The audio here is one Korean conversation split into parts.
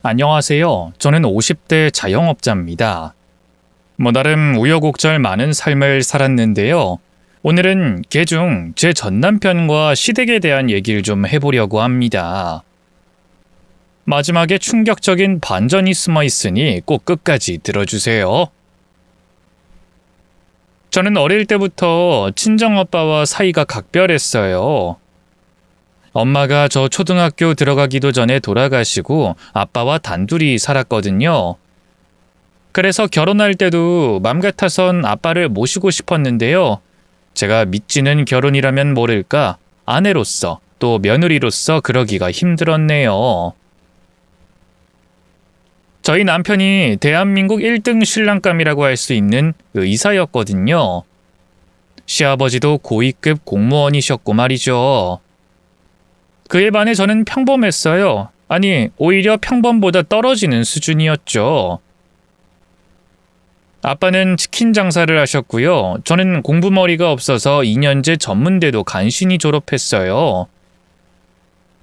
안녕하세요. 저는 50대 자영업자입니다. 나름 우여곡절 많은 삶을 살았는데요. 오늘은 개중 제 전남편과 시댁에 대한 얘기를 좀 해보려고 합니다. 마지막에 충격적인 반전이 숨어 있으니 꼭 끝까지 들어주세요. 저는 어릴 때부터 친정아빠와 사이가 각별했어요. 엄마가 저 초등학교 들어가기도 전에 돌아가시고 아빠와 단둘이 살았거든요. 그래서 결혼할 때도 맘 같아선 아빠를 모시고 싶었는데요. 제가 믿지는 결혼이라면 모를까 아내로서 또 며느리로서 그러기가 힘들었네요. 저희 남편이 대한민국 1등 신랑감이라고 할 수 있는 의사였거든요. 시아버지도 고위급 공무원이셨고 말이죠. 그에 반해 저는 평범했어요. 아니, 오히려 평범보다 떨어지는 수준이었죠. 아빠는 치킨 장사를 하셨고요. 저는 공부머리가 없어서 2년제 전문대도 간신히 졸업했어요.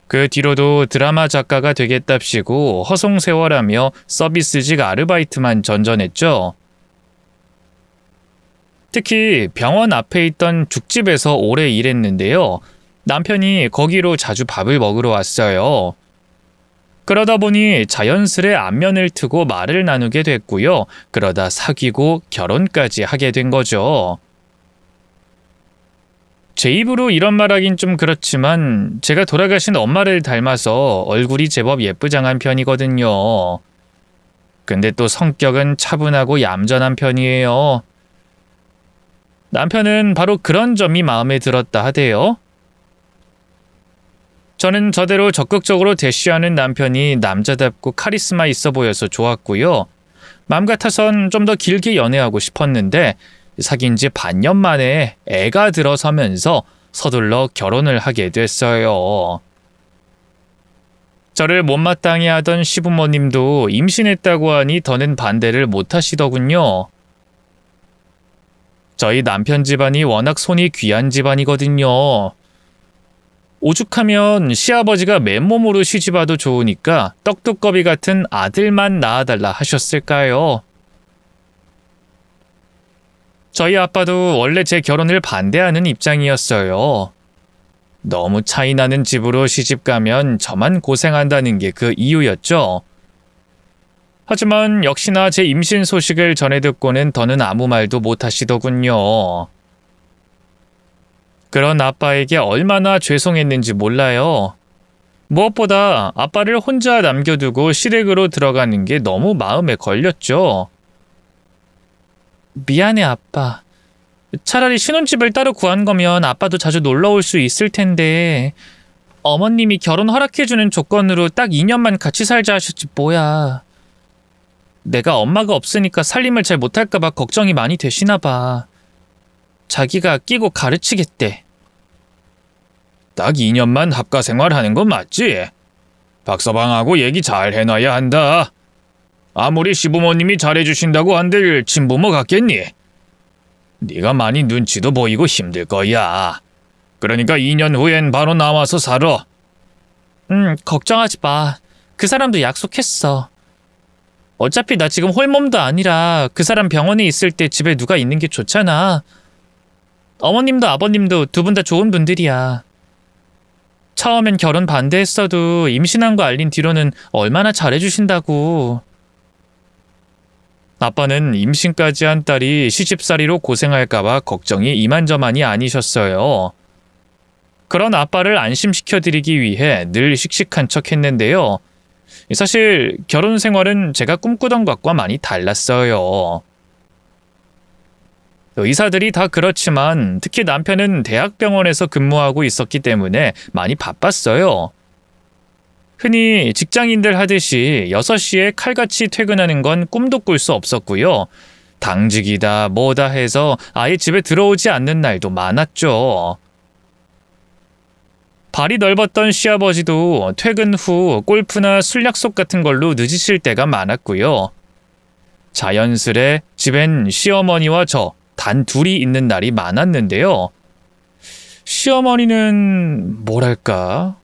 그 뒤로도 드라마 작가가 되겠답시고 허송세월하며 서비스직 아르바이트만 전전했죠. 특히 병원 앞에 있던 죽집에서 오래 일했는데요. 남편이 거기로 자주 밥을 먹으러 왔어요. 그러다 보니 자연스레 안면을 트고 말을 나누게 됐고요. 그러다 사귀고 결혼까지 하게 된 거죠. 제 입으로 이런 말하긴 좀 그렇지만 제가 돌아가신 엄마를 닮아서 얼굴이 제법 예쁘장한 편이거든요. 근데 또 성격은 차분하고 얌전한 편이에요. 남편은 바로 그런 점이 마음에 들었다 하대요. 저는 저대로 적극적으로 대쉬하는 남편이 남자답고 카리스마 있어 보여서 좋았고요. 맘 같아선 좀 더 길게 연애하고 싶었는데 사귄 지 반년 만에 애가 들어서면서 서둘러 결혼을 하게 됐어요. 저를 못마땅해 하던 시부모님도 임신했다고 하니 더는 반대를 못 하시더군요. 저희 남편 집안이 워낙 손이 귀한 집안이거든요. 오죽하면 시아버지가 맨몸으로 시집와도 좋으니까 떡두꺼비 같은 아들만 낳아달라 하셨을까요? 저희 아빠도 원래 제 결혼을 반대하는 입장이었어요. 너무 차이 나는 집으로 시집가면 저만 고생한다는 게 그 이유였죠. 하지만 역시나 제 임신 소식을 전해 듣고는 더는 아무 말도 못 하시더군요. 그런 아빠에게 얼마나 죄송했는지 몰라요. 무엇보다 아빠를 혼자 남겨두고 시댁으로 들어가는 게 너무 마음에 걸렸죠. 미안해, 아빠. 차라리 신혼집을 따로 구한 거면 아빠도 자주 놀러 올 수 있을 텐데 어머님이 결혼 허락해주는 조건으로 딱 2년만 같이 살자 하셨지 뭐야. 내가 엄마가 없으니까 살림을 잘 못할까 봐 걱정이 많이 되시나 봐. 자기가 아끼고 가르치겠대. 딱 2년만 합가 생활하는 건 맞지? 박서방하고 얘기 잘 해놔야 한다. 아무리 시부모님이 잘해주신다고 한들 친부모 같겠니? 네가 많이 눈치도 보이고 힘들 거야. 그러니까 2년 후엔 바로 나와서 살아. 걱정하지 마. 그 사람도 약속했어. 어차피 나 지금 홀몸도 아니라 그 사람 병원에 있을 때 집에 누가 있는 게 좋잖아. 어머님도 아버님도 두 분 다 좋은 분들이야. 처음엔 결혼 반대했어도 임신한 거 알린 뒤로는 얼마나 잘해주신다고. 아빠는 임신까지 한 딸이 시집살이로 고생할까봐 걱정이 이만저만이 아니셨어요. 그런 아빠를 안심시켜드리기 위해 늘 씩씩한 척 했는데요. 사실 결혼 생활은 제가 꿈꾸던 것과 많이 달랐어요. 의사들이 다 그렇지만 특히 남편은 대학병원에서 근무하고 있었기 때문에 많이 바빴어요. 흔히 직장인들 하듯이 6시에 칼같이 퇴근하는 건 꿈도 꿀 수 없었고요. 당직이다 뭐다 해서 아예 집에 들어오지 않는 날도 많았죠. 발이 넓었던 시아버지도 퇴근 후 골프나 술 약속 같은 걸로 늦으실 때가 많았고요. 자연스레 집엔 시어머니와 저 단 둘이 있는 날이 많았는데요. 시어머니는 뭐랄까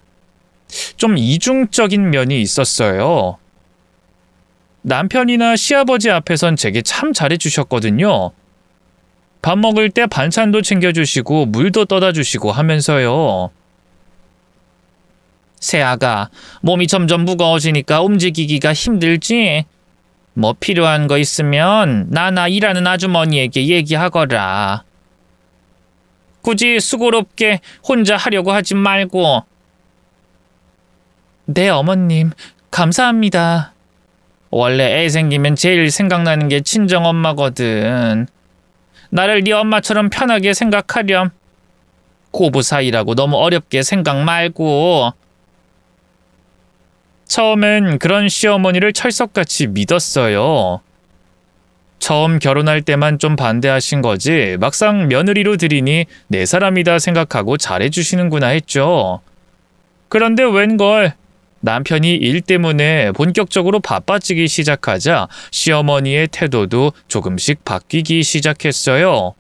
좀 이중적인 면이 있었어요. 남편이나 시아버지 앞에선 제게 참 잘해주셨거든요. 밥 먹을 때 반찬도 챙겨주시고 물도 떠다 주시고 하면서요. 새아가, 몸이 점점 무거워지니까 움직이기가 힘들지? 뭐 필요한 거 있으면 나나 일하는 아주머니에게 얘기하거라. 굳이 수고롭게 혼자 하려고 하지 말고. 네, 어머님. 감사합니다. 원래 애 생기면 제일 생각나는 게 친정엄마거든. 나를 네 엄마처럼 편하게 생각하렴. 고부 사이라고 너무 어렵게 생각 말고. 처음엔 그런 시어머니를 철석같이 믿었어요. 처음 결혼할 때만 좀 반대하신 거지 막상 며느리로 들이니 내 사람이다 생각하고 잘해주시는구나 했죠. 그런데 웬걸 남편이 일 때문에 본격적으로 바빠지기 시작하자 시어머니의 태도도 조금씩 바뀌기 시작했어요.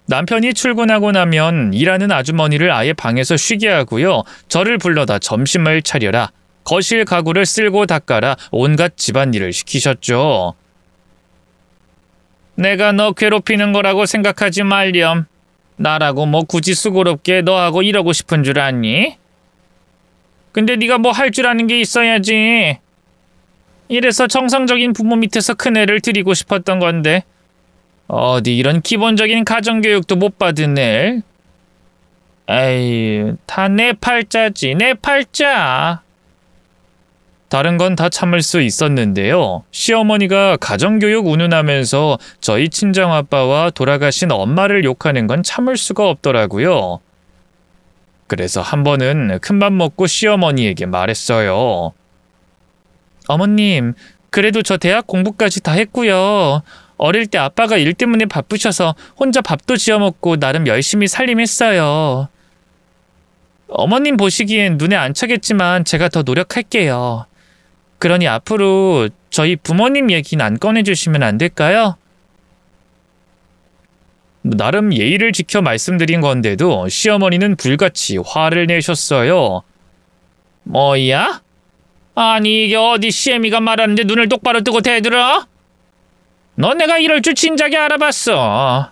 남편이 출근하고 나면 일하는 아주머니를 아예 방에서 쉬게 하고요. 저를 불러다 점심을 차려라, 거실 가구를 쓸고 닦아라, 온갖 집안일을 시키셨죠. 내가 너 괴롭히는 거라고 생각하지 말렴. 나라고 뭐 굳이 수고롭게 너하고 이러고 싶은 줄 아니? 근데 네가 뭐 할 줄 아는 게 있어야지. 이래서 정상적인 부모 밑에서 큰 애를 들이고 싶었던 건데 어디 이런 기본적인 가정교육도 못 받은 애. 에이, 다 내 팔자지, 내 팔자. 다른 건 다 참을 수 있었는데요. 시어머니가 가정교육 운운하면서 저희 친정아빠와 돌아가신 엄마를 욕하는 건 참을 수가 없더라고요. 그래서 한 번은 큰맘 먹고 시어머니에게 말했어요. 어머님, 그래도 저 대학 공부까지 다 했고요. 어릴 때 아빠가 일 때문에 바쁘셔서 혼자 밥도 지어 먹고 나름 열심히 살림했어요. 어머님 보시기엔 눈에 안 차겠지만 제가 더 노력할게요. 그러니 앞으로 저희 부모님 얘기는 안 꺼내주시면 안 될까요? 나름 예의를 지켜 말씀드린 건데도 시어머니는 불같이 화를 내셨어요. 뭐야? 아니 이게 어디 시애미가 말하는데 눈을 똑바로 뜨고 대들어? 너 내가 이럴 줄 진작에 알아봤어.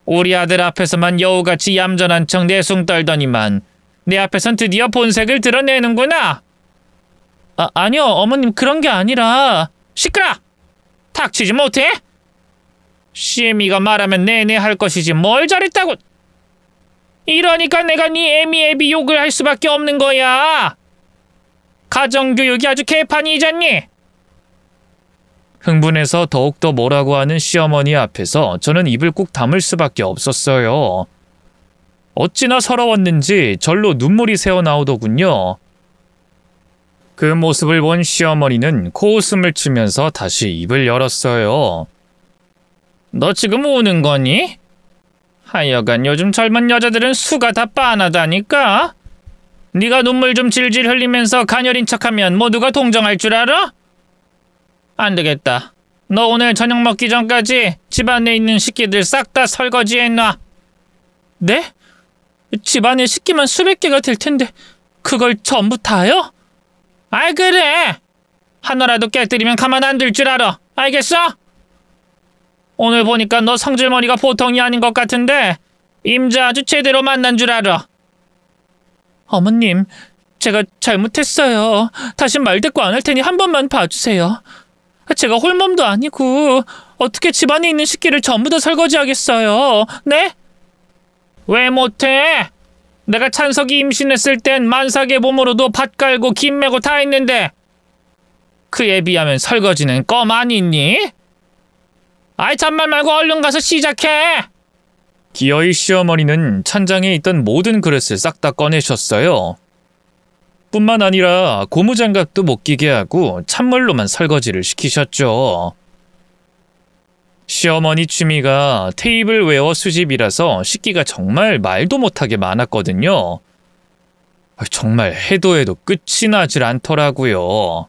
우리 아들 앞에서만 여우같이 얌전한 척 내숭 떨더니만 내 앞에선 드디어 본색을 드러내는구나. 아니요 어머님, 그런 게 아니라. 시끄러! 닥치지 못해? 시애미가 말하면 내내 할 것이지 뭘 잘했다고. 이러니까 내가 네 애미 욕을 할 수밖에 없는 거야. 가정교육이 아주 개판이잖니. 흥분해서 더욱더 뭐라고 하는 시어머니 앞에서 저는 입을 꾹 다물 수밖에 없었어요. 어찌나 서러웠는지 절로 눈물이 새어나오더군요. 그 모습을 본 시어머니는 코웃음을 치면서 다시 입을 열었어요. 너 지금 우는 거니? 하여간 요즘 젊은 여자들은 수가 다 빤하다니까. 네가 눈물 좀 질질 흘리면서 가녀린 척하면 모두가 동정할 줄 알아? 안 되겠다. 너 오늘 저녁 먹기 전까지 집안에 있는 식기들 싹 다 설거지해놔. 네? 집안에 식기만 수백 개가 될 텐데 그걸 전부 다요? 아이 그래. 하나라도 깨뜨리면 가만 안 둘 줄 알아. 알겠어? 오늘 보니까 너 성질머리가 보통이 아닌 것 같은데 임자 아주 제대로 만난 줄 알아. 어머님, 제가 잘못했어요. 다신 말대꾸 안 할 테니 한 번만 봐주세요. 제가 홀몸도 아니고 어떻게 집안에 있는 식기를 전부 다 설거지하겠어요. 네? 왜 못해? 내가 찬석이 임신했을 땐 만삭의 몸으로도 밭 깔고 김 메고 다 했는데 그에 비하면 설거지는 껌 아니니? 아이 잔말 말고 얼른 가서 시작해. 기어이 시어머니는 찬장에 있던 모든 그릇을 싹 다 꺼내셨어요. 뿐만 아니라 고무장갑도 못 끼게 하고 찬물로만 설거지를 시키셨죠. 시어머니 취미가 테이블웨어 수집이라서 식기가 정말 말도 못하게 많았거든요. 정말 해도 해도 끝이 나질 않더라고요.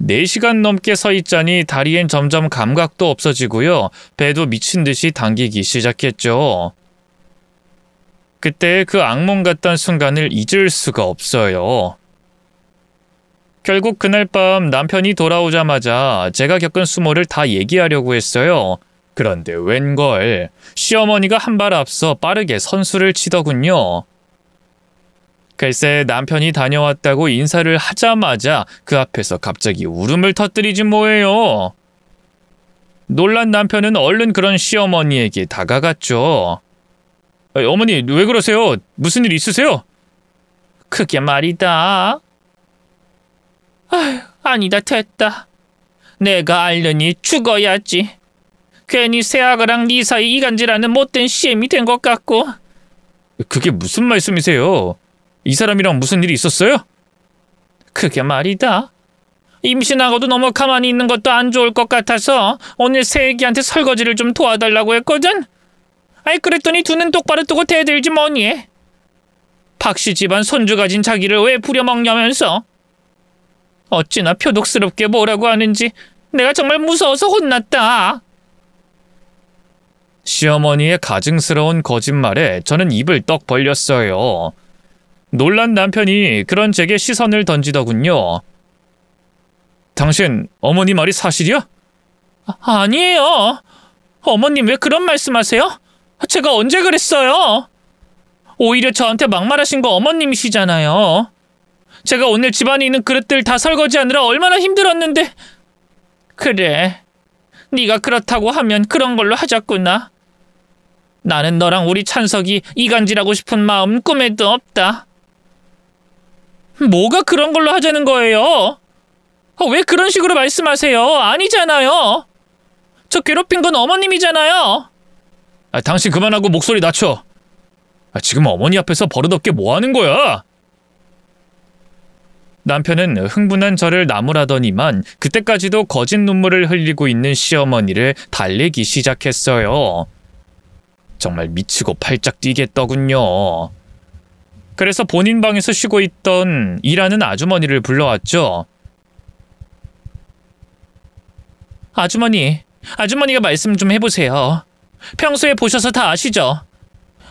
4시간 넘게 서 있자니 다리엔 점점 감각도 없어지고요. 배도 미친 듯이 당기기 시작했죠. 그때 그 악몽 같던 순간을 잊을 수가 없어요. 결국 그날 밤 남편이 돌아오자마자 제가 겪은 수모를 다 얘기하려고 했어요. 그런데 웬걸 시어머니가 한 발 앞서 빠르게 선수를 치더군요. 글쎄 남편이 다녀왔다고 인사를 하자마자 그 앞에서 갑자기 울음을 터뜨리지 뭐예요. 놀란 남편은 얼른 그런 시어머니에게 다가갔죠. 어머니 왜 그러세요? 무슨 일 있으세요? 그게 말이다. 아휴, 아니다 됐다. 내가 알려니 죽어야지. 괜히 새아가랑 네 사이 이간질하는 못된 시엠이 된 것 같고. 그게 무슨 말씀이세요? 이 사람이랑 무슨 일이 있었어요? 그게 말이다. 임신하고도 너무 가만히 있는 것도 안 좋을 것 같아서 오늘 새애기한테 설거지를 좀 도와달라고 했거든. 아이 그랬더니 두 눈 똑바로 뜨고 대들지 뭐니. 박씨 집안 손주 가진 자기를 왜 부려먹냐면서. 어찌나 표독스럽게 뭐라고 하는지 내가 정말 무서워서 혼났다. 시어머니의 가증스러운 거짓말에 저는 입을 떡 벌렸어요. 놀란 남편이 그런 제게 시선을 던지더군요. 당신 어머니 말이 사실이야? 아니에요. 어머님 왜 그런 말씀하세요? 제가 언제 그랬어요? 오히려 저한테 막말하신 거 어머님이시잖아요. 제가 오늘 집안에 있는 그릇들 다 설거지하느라 얼마나 힘들었는데. 그래, 네가 그렇다고 하면 그런 걸로 하자꾸나. 나는 너랑 우리 찬석이 이간질하고 싶은 마음 꿈에도 없다. 뭐가 그런 걸로 하자는 거예요? 왜 그런 식으로 말씀하세요? 아니잖아요. 저 괴롭힌 건 어머님이잖아요. 당신 그만하고 목소리 낮춰. 지금 어머니 앞에서 버릇없게 뭐 하는 거야? 남편은 흥분한 저를 나무라더니만 그때까지도 거짓 눈물을 흘리고 있는 시어머니를 달래기 시작했어요. 정말 미치고 팔짝 뛰겠더군요. 그래서 본인 방에서 쉬고 있던 일하는 아주머니를 불러왔죠. 아주머니가 말씀 좀 해보세요. 평소에 보셔서 다 아시죠?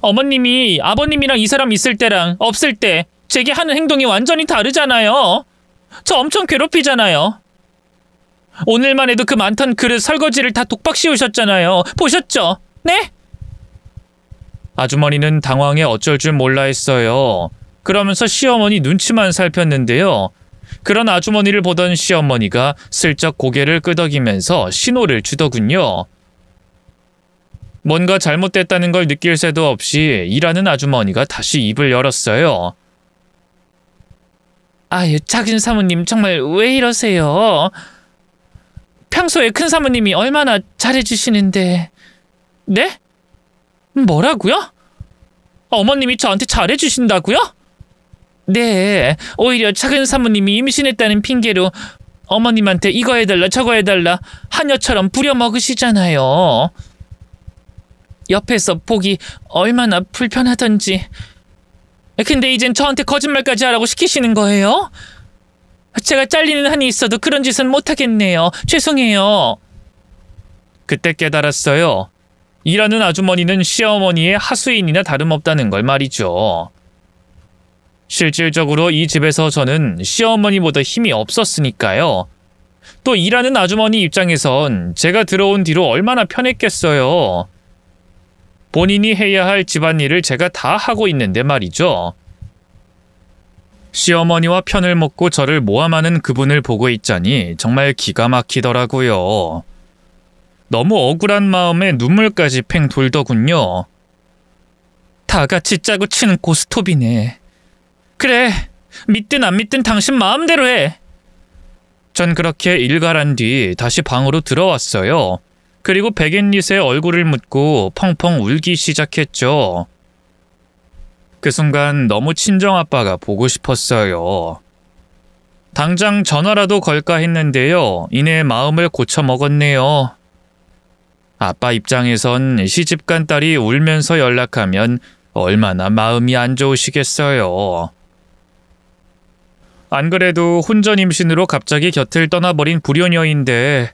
어머님이 아버님이랑 이 사람 있을 때랑 없을 때 제게 하는 행동이 완전히 다르잖아요. 저 엄청 괴롭히잖아요. 오늘만 해도 그 많던 그릇 설거지를 다 독박 씌우셨잖아요. 보셨죠? 네? 아주머니는 당황해 어쩔 줄 몰라 했어요. 그러면서 시어머니 눈치만 살폈는데요. 그런 아주머니를 보던 시어머니가 슬쩍 고개를 끄덕이면서 신호를 주더군요. 뭔가 잘못됐다는 걸 느낄 새도 없이 일하는 아주머니가 다시 입을 열었어요. 아유, 작은 사모님 정말 왜 이러세요? 평소에 큰 사모님이 얼마나 잘해주시는데. 네? 뭐라고요? 어머님이 저한테 잘해주신다고요? 네, 오히려 작은 사모님이 임신했다는 핑계로 어머님한테 이거 해달라 저거 해달라 하녀처럼 부려먹으시잖아요. 옆에서 보기 얼마나 불편하던지. 근데 이젠 저한테 거짓말까지 하라고 시키시는 거예요? 제가 잘리는 한이 있어도 그런 짓은 못하겠네요. 죄송해요. 그때 깨달았어요. 일하는 아주머니는 시어머니의 하수인이나 다름없다는 걸 말이죠. 실질적으로 이 집에서 저는 시어머니보다 힘이 없었으니까요. 또 일하는 아주머니 입장에선 제가 들어온 뒤로 얼마나 편했겠어요. 본인이 해야 할 집안일을 제가 다 하고 있는데 말이죠. 시어머니와 편을 먹고 저를 모함하는 그분을 보고 있자니 정말 기가 막히더라고요. 너무 억울한 마음에 눈물까지 팽 돌더군요. 다 같이 짜고 치는 고스톱이네. 그래, 믿든 안 믿든 당신 마음대로 해. 전 그렇게 일갈한 뒤 다시 방으로 들어왔어요. 그리고 백앤릿의 얼굴을 묻고 펑펑 울기 시작했죠. 그 순간 너무 친정아빠가 보고 싶었어요. 당장 전화라도 걸까 했는데요. 이내 마음을 고쳐먹었네요. 아빠 입장에선 시집간 딸이 울면서 연락하면 얼마나 마음이 안 좋으시겠어요. 안 그래도 혼전 임신으로 갑자기 곁을 떠나버린 불효녀인데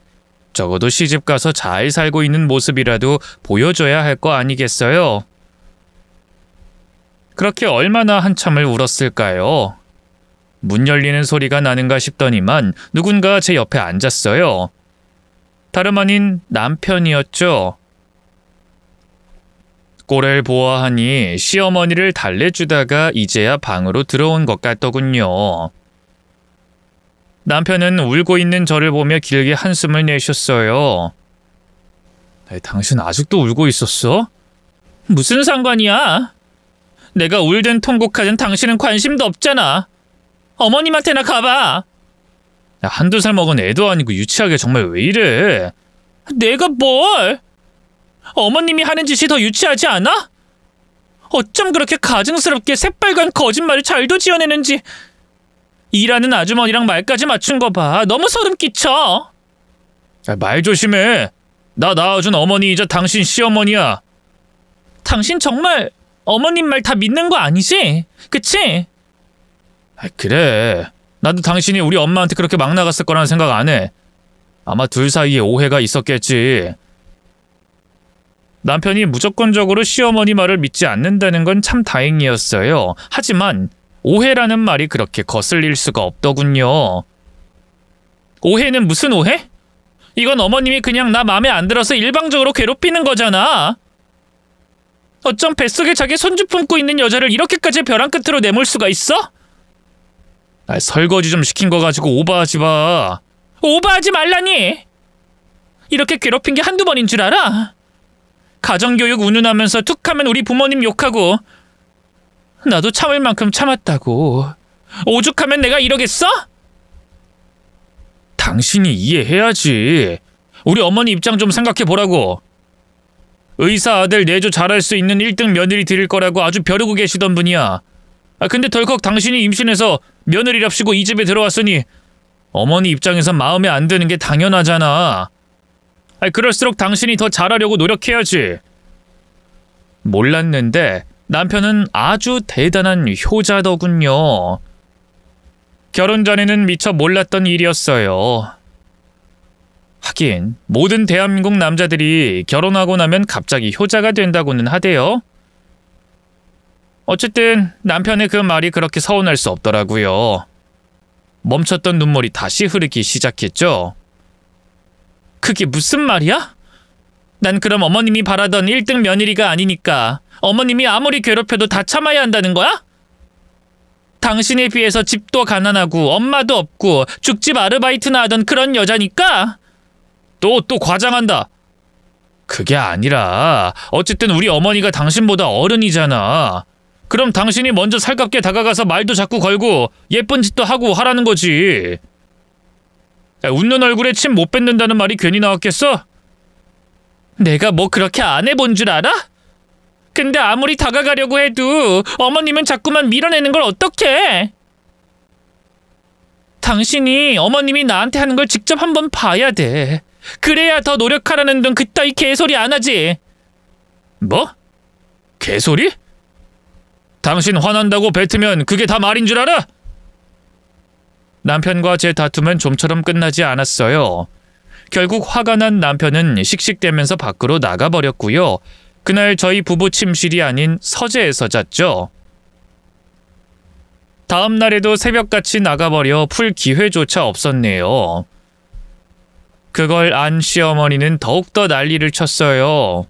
적어도 시집가서 잘 살고 있는 모습이라도 보여줘야 할 거 아니겠어요? 그렇게 얼마나 한참을 울었을까요? 문 열리는 소리가 나는가 싶더니만 누군가 제 옆에 앉았어요. 다름 아닌 남편이었죠. 꼴을 보아하니 시어머니를 달래주다가 이제야 방으로 들어온 것 같더군요. 남편은 울고 있는 저를 보며 길게 한숨을 내셨어요. 당신 아직도 울고 있었어? 무슨 상관이야? 내가 울든 통곡하든 당신은 관심도 없잖아. 어머님한테나 가봐. 한두 살 먹은 애도 아니고 유치하게 정말 왜 이래? 내가 뭘? 어머님이 하는 짓이 더 유치하지 않아? 어쩜 그렇게 가증스럽게 새빨간 거짓말을 잘도 지어내는지. 일하는 아주머니랑 말까지 맞춘 거 봐. 너무 소름 끼쳐. 말 조심해. 나 낳아준 어머니이자 당신 시어머니야. 당신 정말 어머님 말 다 믿는 거 아니지? 그치? 그래. 나도 당신이 우리 엄마한테 그렇게 막 나갔을 거라는 생각 안 해. 아마 둘 사이에 오해가 있었겠지. 남편이 무조건적으로 시어머니 말을 믿지 않는다는 건 참 다행이었어요. 하지만 오해라는 말이 그렇게 거슬릴 수가 없더군요. 오해는 무슨 오해? 이건 어머님이 그냥 나 맘에 안 들어서 일방적으로 괴롭히는 거잖아. 어쩜 뱃속에 자기 손주 품고 있는 여자를 이렇게까지 벼랑 끝으로 내몰 수가 있어? 설거지 좀 시킨 거 가지고 오버하지 마. 오버하지 말라니. 이렇게 괴롭힌 게 한두 번인 줄 알아? 가정교육 운운하면서 툭하면 우리 부모님 욕하고. 나도 참을 만큼 참았다고. 오죽하면 내가 이러겠어? 당신이 이해해야지. 우리 어머니 입장 좀 생각해보라고. 의사 아들 내조 잘할 수 있는 1등 며느리 드릴 거라고 아주 벼르고 계시던 분이야. 근데 덜컥 당신이 임신해서 며느리랍시고 이 집에 들어왔으니 어머니 입장에선 마음에 안 드는 게 당연하잖아. 그럴수록 당신이 더 잘하려고 노력해야지. 몰랐는데 남편은 아주 대단한 효자더군요. 결혼 전에는 미처 몰랐던 일이었어요. 하긴 모든 대한민국 남자들이 결혼하고 나면 갑자기 효자가 된다고는 하대요. 어쨌든 남편의 그 말이 그렇게 서운할 수 없더라고요. 멈췄던 눈물이 다시 흐르기 시작했죠. 그게 무슨 말이야? 난 그럼 어머님이 바라던 1등 며느리가 아니니까 어머님이 아무리 괴롭혀도 다 참아야 한다는 거야? 당신에 비해서 집도 가난하고 엄마도 없고 죽집 아르바이트나 하던 그런 여자니까? 또 과장한다. 그게 아니라 어쨌든 우리 어머니가 당신보다 어른이잖아. 그럼 당신이 먼저 살갑게 다가가서 말도 자꾸 걸고 예쁜 짓도 하고 하라는 거지. 웃는 얼굴에 침 못 뱉는다는 말이 괜히 나왔겠어? 내가 뭐 그렇게 안 해본 줄 알아? 근데 아무리 다가가려고 해도 어머님은 자꾸만 밀어내는 걸 어떡해? 당신이 어머님이 나한테 하는 걸 직접 한번 봐야 돼. 그래야 더 노력하라는 등 그따위 개소리 안 하지. 뭐? 개소리? 당신 화난다고 뱉으면 그게 다 말인 줄 알아? 남편과 제 다툼은 좀처럼 끝나지 않았어요. 결국 화가 난 남편은 씩씩대면서 밖으로 나가버렸고요. 그날 저희 부부 침실이 아닌 서재에서 잤죠. 다음 날에도 새벽같이 나가버려 풀 기회조차 없었네요. 그걸 안 시어머니는 더욱더 난리를 쳤어요.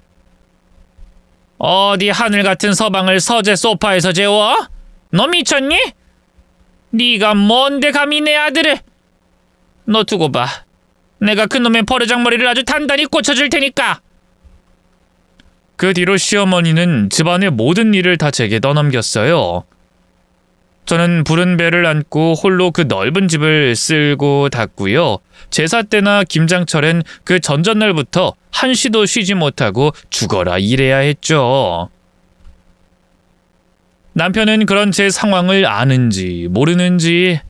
어디 하늘 같은 서방을 서재 소파에서 재워? 너 미쳤니? 네가 뭔데 감히 내 아들을? 너 두고 봐. 내가 그놈의 버르장머리를 아주 단단히 꽂혀줄 테니까. 그 뒤로 시어머니는 집안의 모든 일을 다 제게 떠넘겼어요. 저는 부른 배를 안고 홀로 그 넓은 집을 쓸고 닦고요. 제사 때나 김장철엔 그 전전날부터 한시도 쉬지 못하고 죽어라 일해야 했죠. 남편은 그런 제 상황을 아는지 모르는지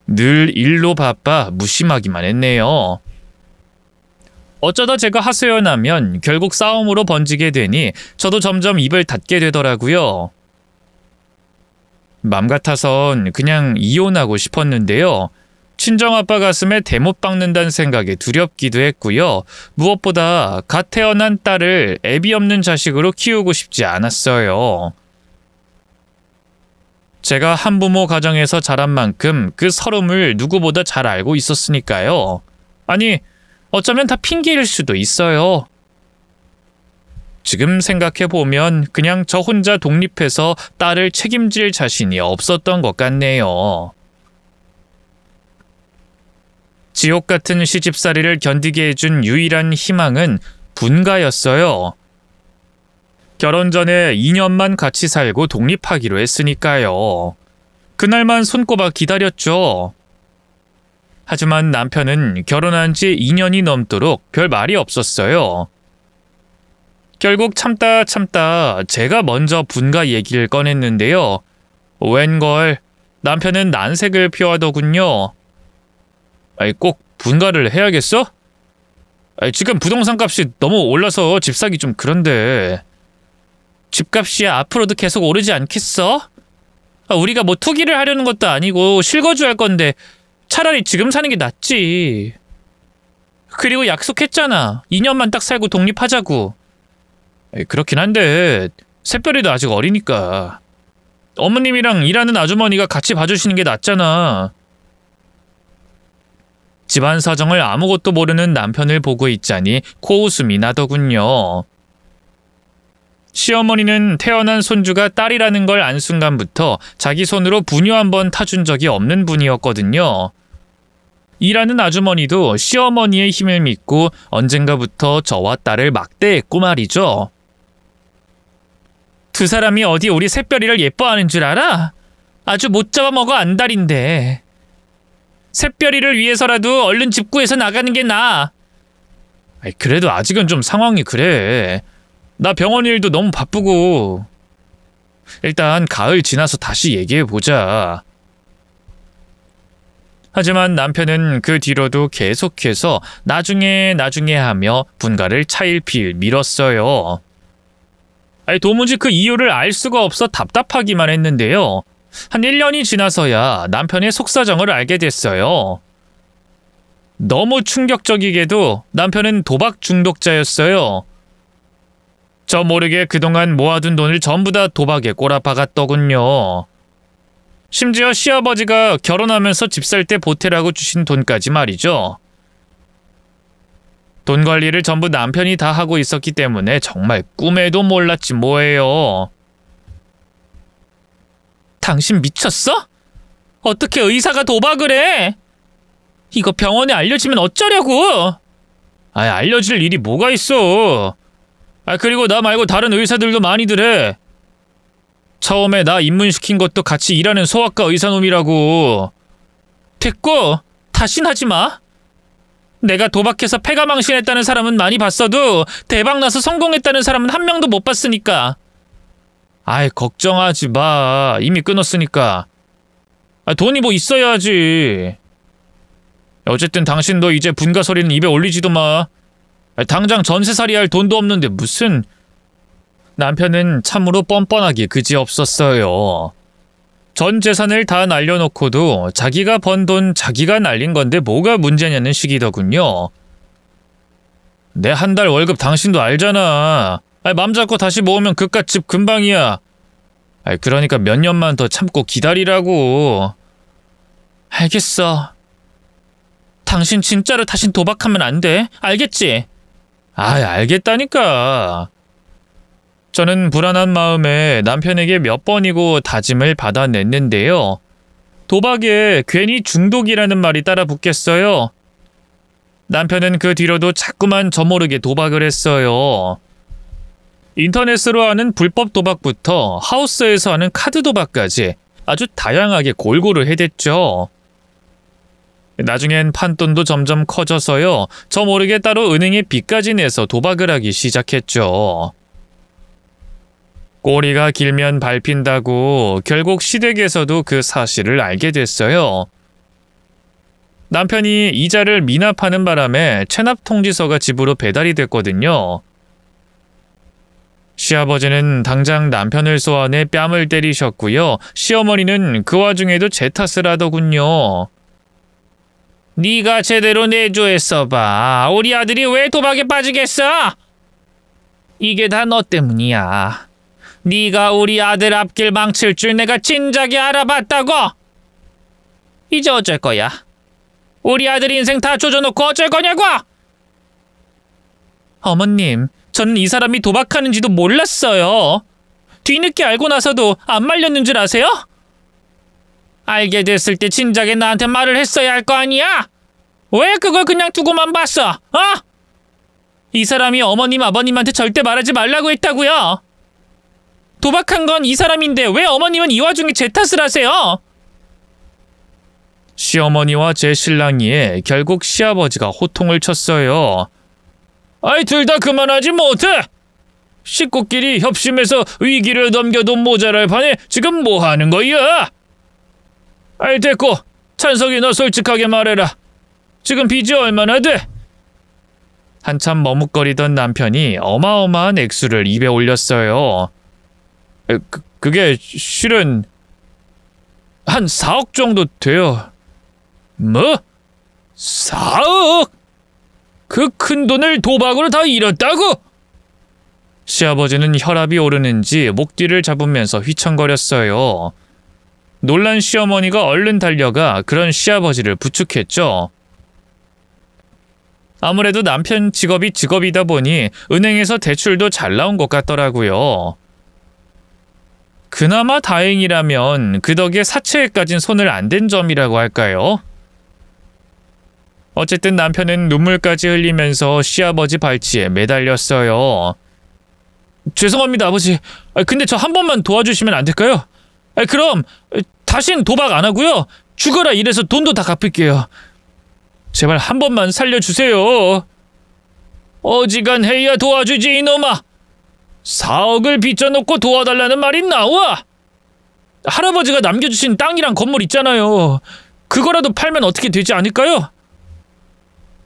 늘 일로 바빠 무심하기만 했네요. 어쩌다 제가 하소연하면 결국 싸움으로 번지게 되니 저도 점점 입을 닫게 되더라고요. 맘 같아선 그냥 이혼하고 싶었는데요. 친정아빠 가슴에 대못 박는다는 생각에 두렵기도 했고요. 무엇보다 갓 태어난 딸을 애비 없는 자식으로 키우고 싶지 않았어요. 제가 한부모 가정에서 자란 만큼 그 서름을 누구보다 잘 알고 있었으니까요. 아니, 어쩌면 다 핑계일 수도 있어요. 지금 생각해보면 그냥 저 혼자 독립해서 딸을 책임질 자신이 없었던 것 같네요. 지옥 같은 시집살이를 견디게 해준 유일한 희망은 분가였어요. 결혼 전에 2년만 같이 살고 독립하기로 했으니까요. 그날만 손꼽아 기다렸죠. 하지만 남편은 결혼한 지 2년이 넘도록 별 말이 없었어요. 결국 참다 제가 먼저 분가 얘기를 꺼냈는데요. 웬걸 남편은 난색을 표하더군요. 아이, 꼭 분가를 해야겠어? 아이, 지금 부동산 값이 너무 올라서 집 사기 좀 그런데. 집값이 앞으로도 계속 오르지 않겠어? 우리가 뭐 투기를 하려는 것도 아니고 실거주 할 건데 차라리 지금 사는 게 낫지. 그리고 약속했잖아. 2년만 딱 살고 독립하자고. 그렇긴 한데 새별이도 아직 어리니까. 어머님이랑 일하는 아주머니가 같이 봐주시는 게 낫잖아. 집안 사정을 아무것도 모르는 남편을 보고 있자니 코웃음이 나더군요. 시어머니는 태어난 손주가 딸이라는 걸 안 순간부터 자기 손으로 분유 한 번 타준 적이 없는 분이었거든요. 일하는 아주머니도 시어머니의 힘을 믿고 언젠가부터 저와 딸을 막대했고 말이죠. 두 사람이 어디 우리 새별이를 예뻐하는 줄 알아? 아주 못 잡아먹어 안달인데. 새별이를 위해서라도 얼른 집 구해서 나가는 게 나아. 그래도 아직은 좀 상황이 그래. 나 병원 일도 너무 바쁘고. 일단 가을 지나서 다시 얘기해보자. 하지만 남편은 그 뒤로도 계속해서 나중에 하며 분가를 차일피일 미뤘어요. 도무지 그 이유를 알 수가 없어 답답하기만 했는데요. 한 1년이 지나서야 남편의 속사정을 알게 됐어요. 너무 충격적이게도 남편은 도박 중독자였어요. 저 모르게 그동안 모아둔 돈을 전부 다 도박에 꼬라박았더군요. 심지어 시아버지가 결혼하면서 집 살 때 보태라고 주신 돈까지 말이죠. 돈 관리를 전부 남편이 다 하고 있었기 때문에 정말 꿈에도 몰랐지 뭐예요. 당신 미쳤어? 어떻게 의사가 도박을 해? 이거 병원에 알려지면 어쩌려고? 알려질 일이 뭐가 있어. 그리고 나 말고 다른 의사들도 많이들 해. 처음에 나 입문시킨 것도 같이 일하는 소아과 의사놈이라고. 됐고, 다신 하지 마. 내가 도박해서 패가 망신했다는 사람은 많이 봤어도 대박나서 성공했다는 사람은 한 명도 못 봤으니까. 걱정하지 마. 이미 끊었으니까. 돈이 뭐 있어야지. 어쨌든 당신도 이제 분가 소리는 입에 올리지도 마. 당장 전세살이 할 돈도 없는데 무슨. 남편은 참으로 뻔뻔하기 그지없었어요. 전 재산을 다 날려놓고도 자기가 번 돈 자기가 날린 건데 뭐가 문제냐는 식이더군요. 내 한 달 월급 당신도 알잖아. 맘 잡고 다시 모으면 그깟 집 금방이야. 그러니까 몇 년만 더 참고 기다리라고. 알겠어. 당신 진짜로 다신 도박하면 안 돼. 알겠지? 알겠다니까. 저는 불안한 마음에 남편에게 몇 번이고 다짐을 받아냈는데요. 도박에 괜히 중독이라는 말이 따라 붙겠어요. 남편은 그 뒤로도 자꾸만 저모르게 도박을 했어요. 인터넷으로 하는 불법 도박부터 하우스에서 하는 카드 도박까지 아주 다양하게 골고루 해댔죠. 나중엔 판돈도 점점 커져서요. 저 모르게 따로 은행에 빚까지 내서 도박을 하기 시작했죠. 꼬리가 길면 밟힌다고 결국 시댁에서도 그 사실을 알게 됐어요. 남편이 이자를 미납하는 바람에 체납 통지서가 집으로 배달이 됐거든요. 시아버지는 당장 남편을 소환해 뺨을 때리셨고요. 시어머니는 그 와중에도 제 탓을 하더군요. 네가 제대로 내조했어봐. 우리 아들이 왜 도박에 빠지겠어? 이게 다 너 때문이야. 네가 우리 아들 앞길 망칠 줄 내가 진작에 알아봤다고. 이제 어쩔 거야? 우리 아들 인생 다 조져놓고 어쩔 거냐고! 어머님, 저는 이 사람이 도박하는지도 몰랐어요. 뒤늦게 알고 나서도 안 말렸는 줄 아세요? 알게 됐을 때 진작에 나한테 말을 했어야 할 거 아니야? 왜 그걸 그냥 두고만 봤어? 어? 이 사람이 어머님, 아버님한테 절대 말하지 말라고 했다고요. 도박한 건 이 사람인데 왜 어머님은 이 와중에 제 탓을 하세요? 시어머니와 제 신랑이에 결국 시아버지가 호통을 쳤어요. 아이, 둘 다 그만하지 못해? 식구끼리 협심해서 위기를 넘겨도 모자랄 판에 지금 뭐 하는 거야? 아이, 됐고, 찬석이 너 솔직하게 말해라. 지금 빚이 얼마나 돼? 한참 머뭇거리던 남편이 어마어마한 액수를 입에 올렸어요. 그게 실은 한 4억 정도 돼요. 뭐? 4억? 그 큰 돈을 도박으로 다 잃었다고? 시아버지는 혈압이 오르는지 목 뒤를 잡으면서 휘청거렸어요. 놀란 시어머니가 얼른 달려가 그런 시아버지를 부축했죠. 아무래도 남편 직업이 직업이다 보니 은행에서 대출도 잘 나온 것 같더라고요. 그나마 다행이라면 그 덕에 사채에까진 손을 안 댄 점이라고 할까요? 어쨌든 남편은 눈물까지 흘리면서 시아버지 발치에 매달렸어요. 죄송합니다, 아버지. 근데 저 한 번만 도와주시면 안 될까요? 그럼 다신 도박 안 하고요. 죽어라 이래서 돈도 다 갚을게요. 제발 한 번만 살려주세요. 어지간해야 도와주지 이놈아. 4억을 빚져놓고 도와달라는 말이 나와. 할아버지가 남겨주신 땅이랑 건물 있잖아요. 그거라도 팔면 어떻게 되지 않을까요?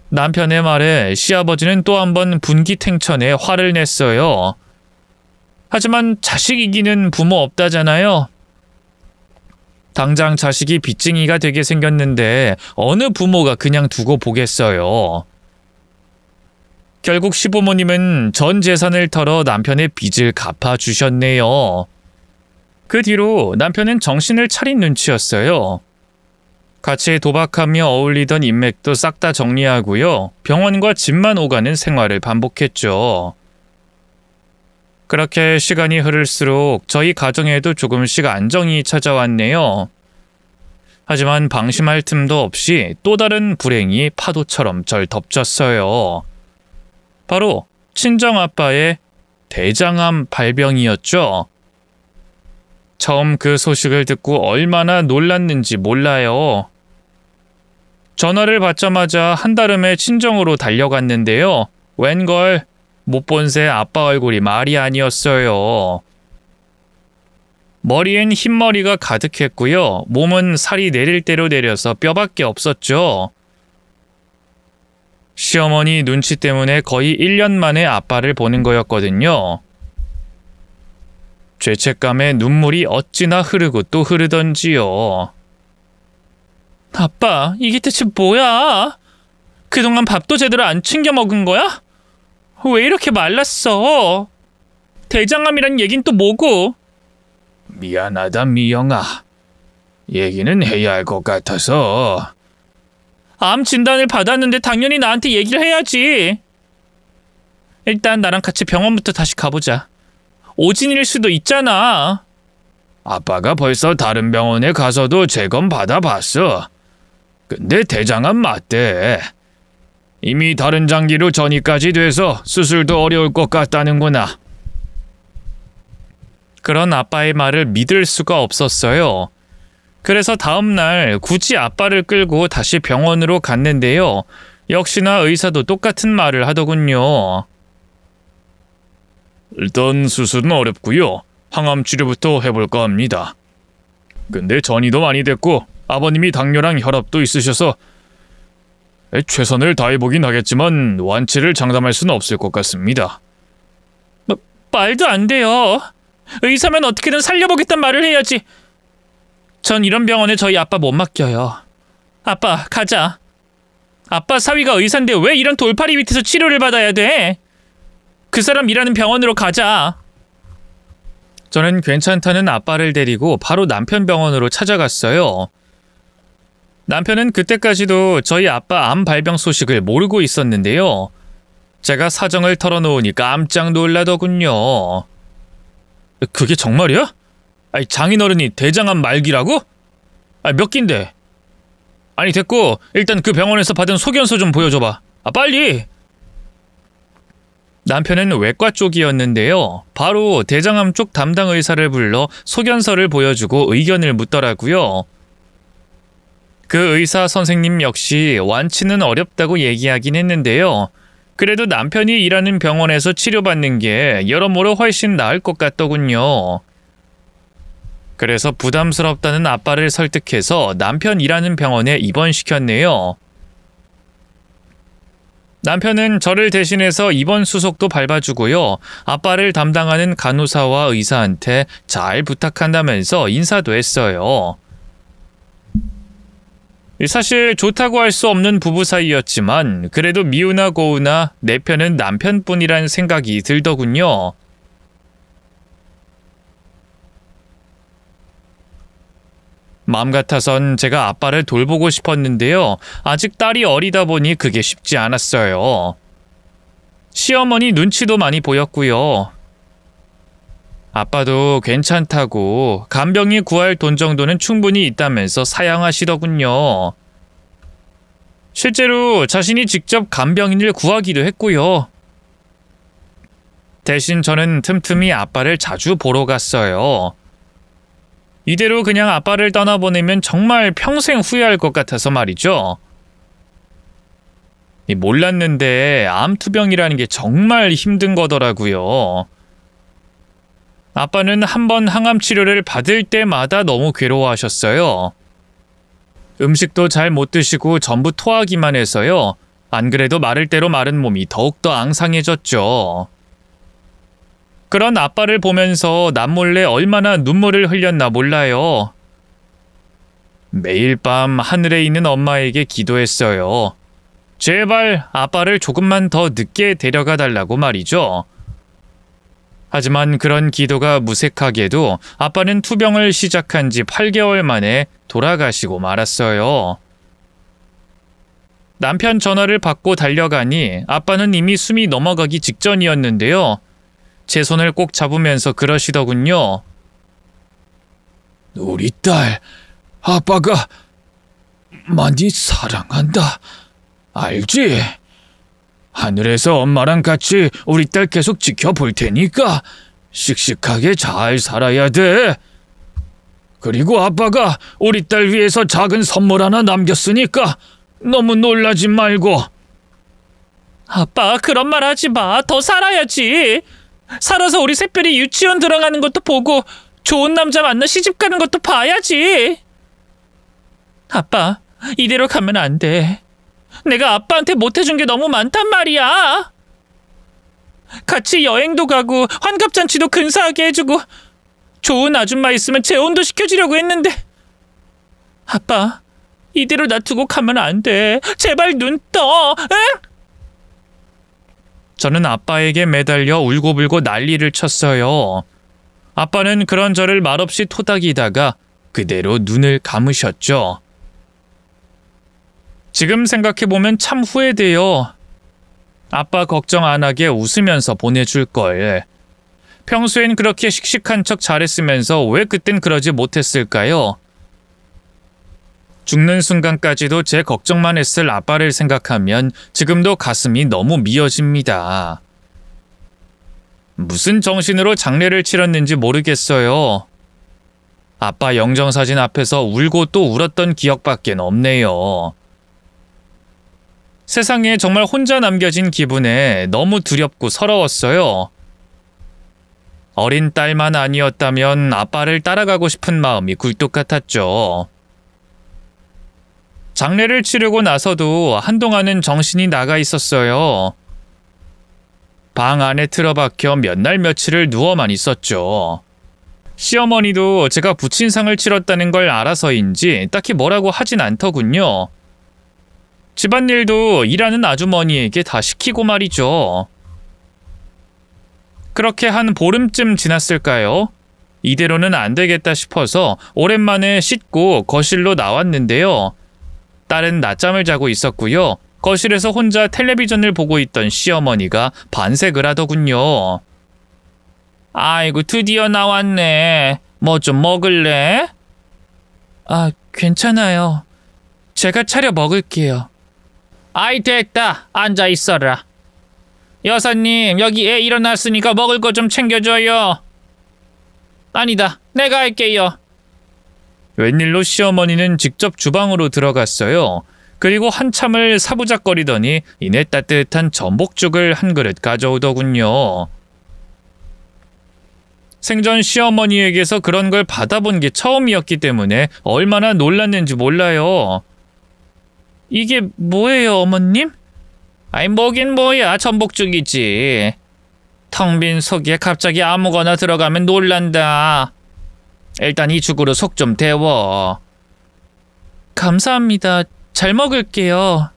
남편의 말에 시아버지는 또 한 번 분기탱천에 화를 냈어요. 하지만 자식 이기는 부모 없다잖아요. 당장 자식이 빚쟁이가 되게 생겼는데 어느 부모가 그냥 두고 보겠어요. 결국 시부모님은 전 재산을 털어 남편의 빚을 갚아주셨네요. 그 뒤로 남편은 정신을 차린 눈치였어요. 같이 도박하며 어울리던 인맥도 싹 다 정리하고요. 병원과 집만 오가는 생활을 반복했죠. 그렇게 시간이 흐를수록 저희 가정에도 조금씩 안정이 찾아왔네요. 하지만 방심할 틈도 없이 또 다른 불행이 파도처럼 절 덮쳤어요. 바로 친정아빠의 대장암 발병이었죠. 처음 그 소식을 듣고 얼마나 놀랐는지 몰라요. 전화를 받자마자 한달음에 친정으로 달려갔는데요. 웬걸 못 본 새 아빠 얼굴이 말이 아니었어요. 머리엔 흰머리가 가득했고요. 몸은 살이 내릴 대로 내려서 뼈밖에 없었죠. 시어머니 눈치 때문에 거의 1년 만에 아빠를 보는 거였거든요. 죄책감에 눈물이 어찌나 흐르고 또 흐르던지요. 아빠, 이게 대체 뭐야? 그동안 밥도 제대로 안 챙겨 먹은 거야? 왜 이렇게 말랐어? 대장암이란 얘긴 또 뭐고? 미안하다, 미영아. 얘기는 해야 할 것 같아서. 암 진단을 받았는데 당연히 나한테 얘기를 해야지. 일단 나랑 같이 병원부터 다시 가보자. 오진일 수도 있잖아. 아빠가 벌써 다른 병원에 가서도 재검 받아봤어. 근데 대장암 맞대. 이미 다른 장기로 전이까지 돼서 수술도 어려울 것 같다는구나. 그런 아빠의 말을 믿을 수가 없었어요. 그래서 다음날 굳이 아빠를 끌고 다시 병원으로 갔는데요. 역시나 의사도 똑같은 말을 하더군요. 일단 수술은 어렵고요. 항암 치료부터 해볼까 합니다. 근데 전이도 많이 됐고 아버님이 당뇨랑 혈압도 있으셔서 최선을 다해보긴 하겠지만 완치를 장담할 수는 없을 것 같습니다. 말도 안 돼요. 의사면 어떻게든 살려보겠단 말을 해야지. 전 이런 병원에 저희 아빠 못 맡겨요. 아빠, 가자. 아빠 사위가 의사인데 왜 이런 돌팔이 밑에서 치료를 받아야 돼? 그 사람 일하는 병원으로 가자. 저는 괜찮다는 아빠를 데리고 바로 남편 병원으로 찾아갔어요. 남편은 그때까지도 저희 아빠 암 발병 소식을 모르고 있었는데요. 제가 사정을 털어놓으니 깜짝 놀라더군요. 그게 정말이야? 아니, 장인어른이 대장암 말기라고? 아니, 몇 기인데? 아니, 됐고 일단 그 병원에서 받은 소견서 좀 보여줘봐. 빨리! 남편은 외과 쪽이었는데요. 바로 대장암 쪽 담당 의사를 불러 소견서를 보여주고 의견을 묻더라고요. 그 의사 선생님 역시 완치는 어렵다고 얘기하긴 했는데요. 그래도 남편이 일하는 병원에서 치료받는 게 여러모로 훨씬 나을 것 같더군요. 그래서 부담스럽다는 아빠를 설득해서 남편 일하는 병원에 입원시켰네요. 남편은 저를 대신해서 입원 수속도 밟아주고요. 아빠를 담당하는 간호사와 의사한테 잘 부탁한다면서 인사도 했어요. 사실 좋다고 할 수 없는 부부 사이였지만 그래도 미우나 고우나 내 편은 남편뿐이란 생각이 들더군요. 마음 같아선 제가 아빠를 돌보고 싶었는데요. 아직 딸이 어리다 보니 그게 쉽지 않았어요. 시어머니 눈치도 많이 보였고요. 아빠도 괜찮다고 간병인 구할 돈 정도는 충분히 있다면서 사양하시더군요. 실제로 자신이 직접 간병인을 구하기도 했고요. 대신 저는 틈틈이 아빠를 자주 보러 갔어요. 이대로 그냥 아빠를 떠나보내면 정말 평생 후회할 것 같아서 말이죠. 몰랐는데 암투병이라는 게 정말 힘든 거더라고요. 아빠는 한 번 항암 치료를 받을 때마다 너무 괴로워하셨어요. 음식도 잘 못 드시고 전부 토하기만 해서요. 안 그래도 마를 대로 마른 몸이 더욱더 앙상해졌죠. 그런 아빠를 보면서 남몰래 얼마나 눈물을 흘렸나 몰라요. 매일 밤 하늘에 있는 엄마에게 기도했어요. 제발 아빠를 조금만 더 늦게 데려가 달라고 말이죠. 하지만 그런 기도가 무색하게도 아빠는 투병을 시작한 지 8개월 만에 돌아가시고 말았어요. 남편 전화를 받고 달려가니 아빠는 이미 숨이 넘어가기 직전이었는데요. 제 손을 꼭 잡으면서 그러시더군요. 우리 딸, 아빠가 많이 사랑한다. 알지? 하늘에서 엄마랑 같이 우리 딸 계속 지켜볼 테니까 씩씩하게 잘 살아야 돼. 그리고 아빠가 우리 딸 위해서 작은 선물 하나 남겼으니까 너무 놀라지 말고. 아빠, 그런 말 하지 마. 더 살아야지. 살아서 우리 샛별이 유치원 들어가는 것도 보고 좋은 남자 만나 시집 가는 것도 봐야지. 아빠, 이대로 가면 안 돼. 내가 아빠한테 못해준 게 너무 많단 말이야. 같이 여행도 가고 환갑잔치도 근사하게 해주고 좋은 아줌마 있으면 재혼도 시켜주려고 했는데 아빠, 이대로 놔두고 가면 안 돼. 제발 눈 떠. 응? 저는 아빠에게 매달려 울고불고 난리를 쳤어요. 아빠는 그런 저를 말없이 토닥이다가 그대로 눈을 감으셨죠. 지금 생각해보면 참 후회돼요. 아빠 걱정 안 하게 웃으면서 보내줄걸. 평소엔 그렇게 씩씩한 척 잘했으면서 왜 그땐 그러지 못했을까요? 죽는 순간까지도 제 걱정만 했을 아빠를 생각하면 지금도 가슴이 너무 미어집니다. 무슨 정신으로 장례를 치렀는지 모르겠어요. 아빠 영정사진 앞에서 울고 또 울었던 기억밖에 없네요. 세상에 정말 혼자 남겨진 기분에 너무 두렵고 서러웠어요. 어린 딸만 아니었다면 아빠를 따라가고 싶은 마음이 굴뚝 같았죠. 장례를 치르고 나서도 한동안은 정신이 나가 있었어요. 방 안에 틀어박혀 몇 날 며칠을 누워만 있었죠. 시어머니도 제가 부친상을 치렀다는 걸 알아서인지 딱히 뭐라고 하진 않더군요. 집안일도 일하는 아주머니에게 다 시키고 말이죠. 그렇게 한 보름쯤 지났을까요? 이대로는 안 되겠다 싶어서 오랜만에 씻고 거실로 나왔는데요. 딸은 낮잠을 자고 있었고요. 거실에서 혼자 텔레비전을 보고 있던 시어머니가 반색을 하더군요. 아이고, 드디어 나왔네. 뭐 좀 먹을래? 아, 괜찮아요. 제가 차려 먹을게요. 아이, 됐다. 앉아 있어라. 여사님, 여기 애 일어났으니까 먹을 거 좀 챙겨줘요. 아니다, 내가 할게요. 웬일로 시어머니는 직접 주방으로 들어갔어요. 그리고 한참을 사부작거리더니 이내 따뜻한 전복죽을 한 그릇 가져오더군요. 생전 시어머니에게서 그런 걸 받아본 게 처음이었기 때문에 얼마나 놀랐는지 몰라요. 이게 뭐예요, 어머님? 아이, 뭐긴 뭐야, 전복죽이지. 텅 빈 속에 갑자기 아무거나 들어가면 놀란다. 일단 이 죽으로 속 좀 데워. 감사합니다. 잘 먹을게요.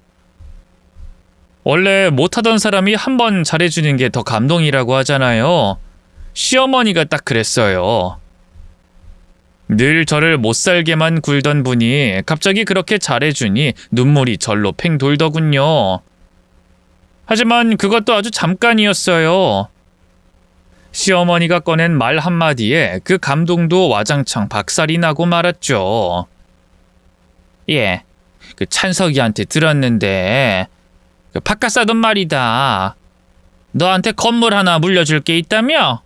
원래 못하던 사람이 한 번 잘해주는 게 더 감동이라고 하잖아요. 시어머니가 딱 그랬어요. 늘 저를 못살게만 굴던 분이 갑자기 그렇게 잘해주니 눈물이 절로 팽 돌더군요. 하지만 그것도 아주 잠깐이었어요. 시어머니가 꺼낸 말 한마디에 그 감동도 와장창 박살이 나고 말았죠. 예, 그 찬석이한테 들었는데 그 바깥 사돈 말이다. 너한테 건물 하나 물려줄 게 있다며?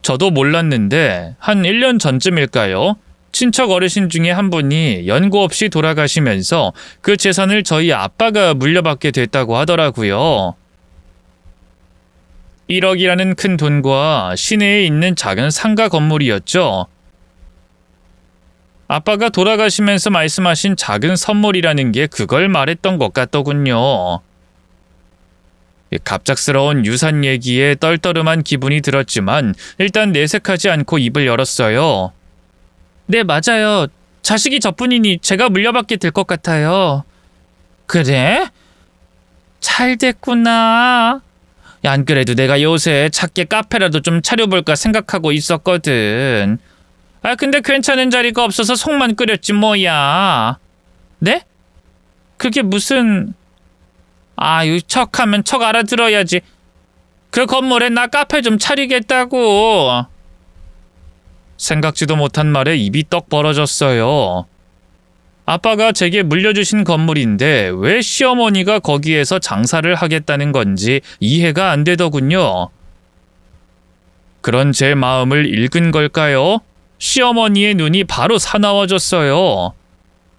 저도 몰랐는데 한 1년 전쯤일까요? 친척 어르신 중에 한 분이 연고 없이 돌아가시면서 그 재산을 저희 아빠가 물려받게 됐다고 하더라고요. 1억이라는 큰 돈과 시내에 있는 작은 상가 건물이었죠. 아빠가 돌아가시면서 말씀하신 작은 선물이라는 게 그걸 말했던 것 같더군요. 갑작스러운 유산 얘기에 떨떠름한 기분이 들었지만 일단 내색하지 않고 입을 열었어요. 네, 맞아요. 자식이 저뿐이니 제가 물려받게 될 것 같아요. 그래? 잘 됐구나. 안 그래도 내가 요새 작게 카페라도 좀 차려볼까 생각하고 있었거든. 아, 근데 괜찮은 자리가 없어서 속만 끓였지 뭐야. 네? 그게 무슨... 아유, 척하면 척 알아들어야지. 그 건물에 나 카페 좀 차리겠다고. 생각지도 못한 말에 입이 떡 벌어졌어요. 아빠가 제게 물려주신 건물인데 왜 시어머니가 거기에서 장사를 하겠다는 건지 이해가 안 되더군요. 그런 제 마음을 읽은 걸까요? 시어머니의 눈이 바로 사나워졌어요.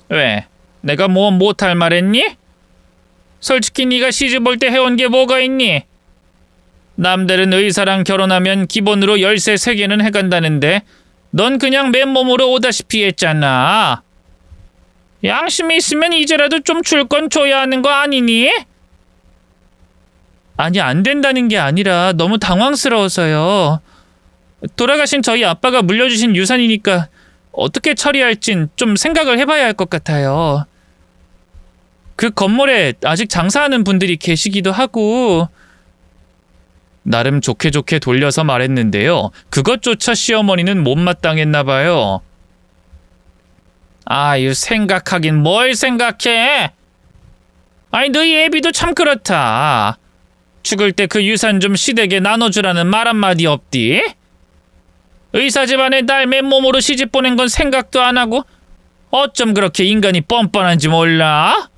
왜? 내가 뭐 못할 말했니? 솔직히 네가 시집 올 때 해온 게 뭐가 있니? 남들은 의사랑 결혼하면 기본으로 열쇠 3개는 해간다는데 넌 그냥 맨몸으로 오다시피 했잖아. 양심이 있으면 이제라도 좀 줄 건 줘야 하는 거 아니니? 아니, 안 된다는 게 아니라 너무 당황스러워서요. 돌아가신 저희 아빠가 물려주신 유산이니까 어떻게 처리할진 좀 생각을 해봐야 할 것 같아요. 그 건물에 아직 장사하는 분들이 계시기도 하고. 나름 좋게 좋게 돌려서 말했는데요. 그것조차 시어머니는 못마땅했나 봐요. 아유, 생각하긴 뭘 생각해? 아니, 너희 애비도 참 그렇다. 죽을 때 그 유산 좀 시댁에 나눠주라는 말 한마디 없디? 의사 집안에 날 맨몸으로 시집 보낸 건 생각도 안 하고 어쩜 그렇게 인간이 뻔뻔한지 몰라?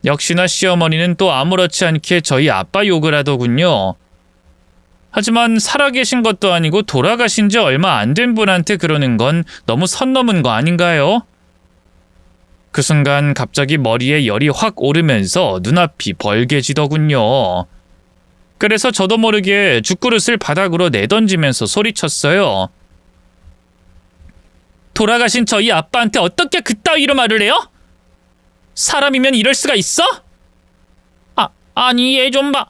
역시나 시어머니는 또 아무렇지 않게 저희 아빠 욕을 하더군요. 하지만 살아계신 것도 아니고 돌아가신 지 얼마 안 된 분한테 그러는 건 너무 선 넘은 거 아닌가요? 그 순간 갑자기 머리에 열이 확 오르면서 눈앞이 벌개지더군요. 그래서 저도 모르게 죽그릇을 바닥으로 내던지면서 소리쳤어요. 돌아가신 저희 아빠한테 어떻게 그따위로 말을 해요? 사람이면 이럴 수가 있어? 아니, 얘 좀 봐.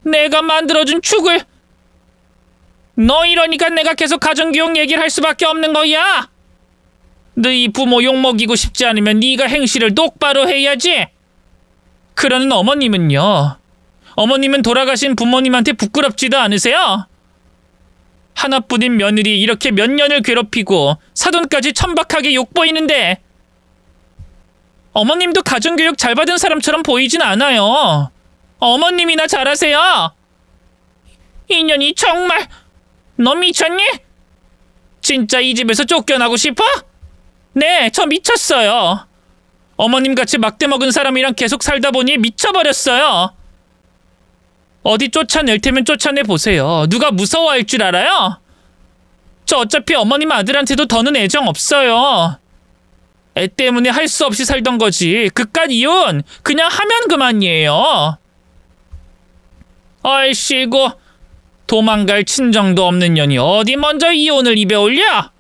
내가 만들어준 죽을. 너 이러니까 내가 계속 가정교육 얘기를 할 수밖에 없는 거야. 너희 부모 욕먹이고 싶지 않으면 네가 행실을 똑바로 해야지. 그러는 어머님은요. 어머님은 돌아가신 부모님한테 부끄럽지도 않으세요? 하나뿐인 며느리 이렇게 몇 년을 괴롭히고 사돈까지 천박하게 욕보이는데 어머님도 가정교육 잘 받은 사람처럼 보이진 않아요. 어머님이나 잘하세요. 인연이 정말 너 미쳤니? 진짜 이 집에서 쫓겨나고 싶어? 네, 저 미쳤어요. 어머님같이 막대 먹은 사람이랑 계속 살다 보니 미쳐버렸어요. 어디 쫓아낼 테면 쫓아내 보세요. 누가 무서워할 줄 알아요? 저 어차피 어머님 아들한테도 더는 애정 없어요. 애 때문에 할 수 없이 살던 거지. 그깟 이혼 그냥 하면 그만이에요. 아이씨고 도망갈 친정도 없는 년이 어디 먼저 이혼을 입에 올려?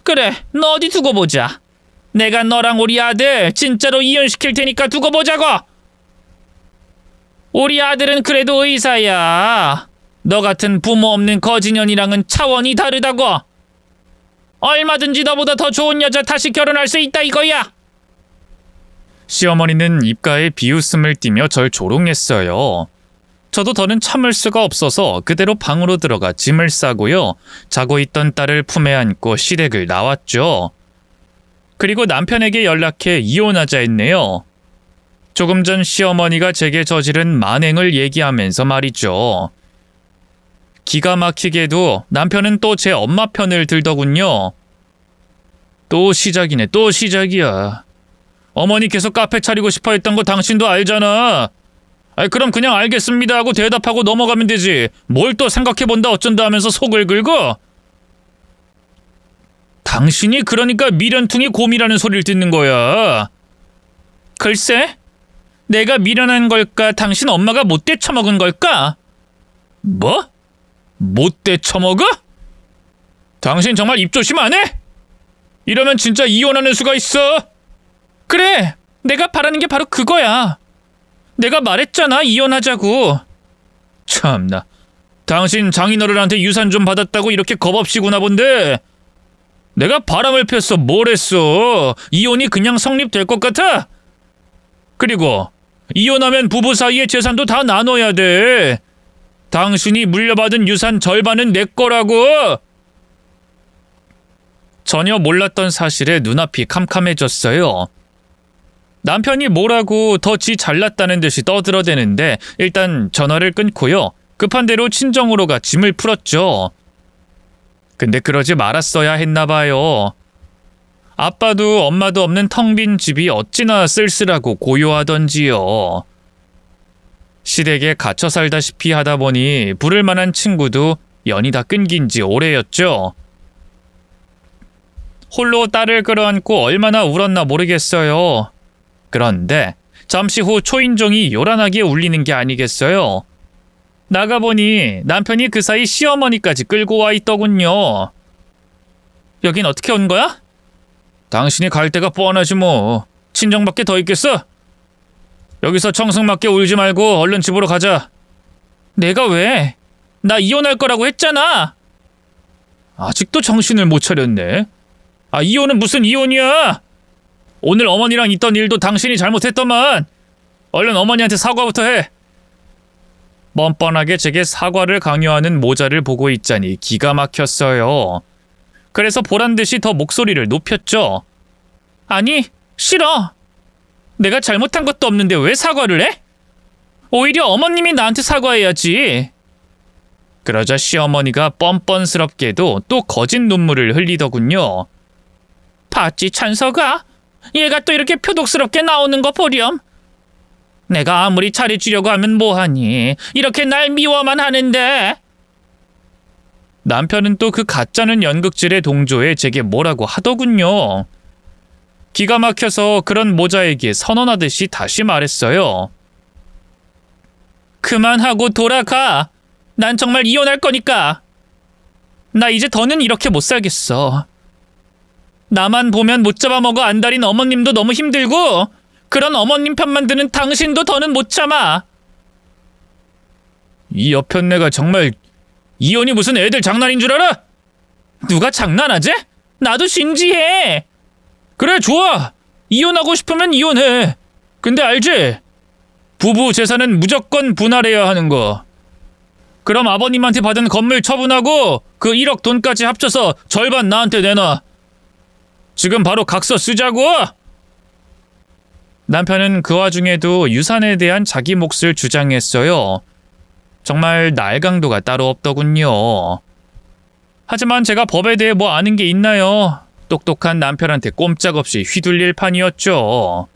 그래, 너 어디 두고 보자. 내가 너랑 우리 아들 진짜로 이혼시킬 테니까 두고 보자고. 우리 아들은 그래도 의사야. 너 같은 부모 없는 거지년이랑은 차원이 다르다고. 얼마든지 너보다 더 좋은 여자 다시 결혼할 수 있다 이거야. 시어머니는 입가에 비웃음을 띠며 절 조롱했어요. 저도 더는 참을 수가 없어서 그대로 방으로 들어가 짐을 싸고요. 자고 있던 딸을 품에 안고 시댁을 나왔죠. 그리고 남편에게 연락해 이혼하자 했네요. 조금 전 시어머니가 제게 저지른 만행을 얘기하면서 말이죠. 기가 막히게도 남편은 또 제 엄마 편을 들더군요. 또 시작이네, 또 시작이야. 어머니 계속 카페 차리고 싶어 했던 거 당신도 알잖아. 아이, 그럼 그냥 알겠습니다 하고 대답하고 넘어가면 되지. 뭘 또 생각해본다 어쩐다 하면서 속을 긁어? 당신이 그러니까 미련퉁이 곰이라는 소리를 듣는 거야. 글쎄, 내가 미련한 걸까? 당신 엄마가 못돼 처먹은 걸까? 뭐? 못돼 처먹어? 당신 정말 입조심 안 해? 이러면 진짜 이혼하는 수가 있어. 그래, 내가 바라는 게 바로 그거야. 내가 말했잖아, 이혼하자고. 참나, 당신 장인어른한테 유산 좀 받았다고 이렇게 겁없이 구나 본데 내가 바람을 폈어 뭘 했어? 이혼이 그냥 성립될 것 같아? 그리고 이혼하면 부부 사이의 재산도 다 나눠야 돼. 당신이 물려받은 유산 절반은 내 거라고. 전혀 몰랐던 사실에 눈앞이 캄캄해졌어요. 남편이 뭐라고 더 지 잘났다는 듯이 떠들어대는데 일단 전화를 끊고요. 급한 대로 친정으로 가 짐을 풀었죠. 근데 그러지 말았어야 했나 봐요. 아빠도 엄마도 없는 텅 빈 집이 어찌나 쓸쓸하고 고요하던지요. 시댁에 갇혀 살다시피 하다 보니 부를 만한 친구도 연이 다 끊긴 지 오래였죠. 홀로 딸을 끌어안고 얼마나 울었나 모르겠어요. 그런데 잠시 후 초인종이 요란하게 울리는 게 아니겠어요. 나가보니 남편이 그 사이 시어머니까지 끌고 와 있더군요. 여긴 어떻게 온 거야? 당신이 갈 데가 뻔하지 뭐. 친정밖에 더 있겠어? 여기서 청승맞게 울지 말고 얼른 집으로 가자. 내가 왜? 나 이혼할 거라고 했잖아. 아직도 정신을 못 차렸네. 아, 이혼은 무슨 이혼이야? 오늘 어머니랑 있던 일도 당신이 잘못했더만. 얼른 어머니한테 사과부터 해. 뻔뻔하게 제게 사과를 강요하는 모자를 보고 있자니 기가 막혔어요. 그래서 보란듯이 더 목소리를 높였죠. 아니, 싫어. 내가 잘못한 것도 없는데 왜 사과를 해? 오히려 어머님이 나한테 사과해야지. 그러자 시어머니가 뻔뻔스럽게도 또 거짓 눈물을 흘리더군요. 봤지, 찬서가? 얘가 또 이렇게 표독스럽게 나오는 거 보렴. 내가 아무리 잘해주려고 하면 뭐하니? 이렇게 날 미워만 하는데. 남편은 또 그 가짜는 연극질의 동조에 제게 뭐라고 하더군요. 기가 막혀서 그런 모자에게 선언하듯이 다시 말했어요. 그만하고 돌아가. 난 정말 이혼할 거니까. 나 이제 더는 이렇게 못 살겠어. 나만 보면 못 잡아먹어 안달인 어머님도 너무 힘들고 그런 어머님 편만 드는 당신도 더는 못 참아. 이 여편네가 정말 이혼이 무슨 애들 장난인 줄 알아? 누가 장난하지? 나도 진지해. 그래, 좋아. 이혼하고 싶으면 이혼해. 근데 알지? 부부 재산은 무조건 분할해야 하는 거. 그럼 아버님한테 받은 건물 처분하고 그 1억 돈까지 합쳐서 절반 나한테 내놔. 지금 바로 각서 쓰자고! 남편은 그 와중에도 유산에 대한 자기 몫을 주장했어요. 정말 날강도가 따로 없더군요. 하지만 제가 법에 대해 뭐 아는 게 있나요? 똑똑한 남편한테 꼼짝없이 휘둘릴 판이었죠.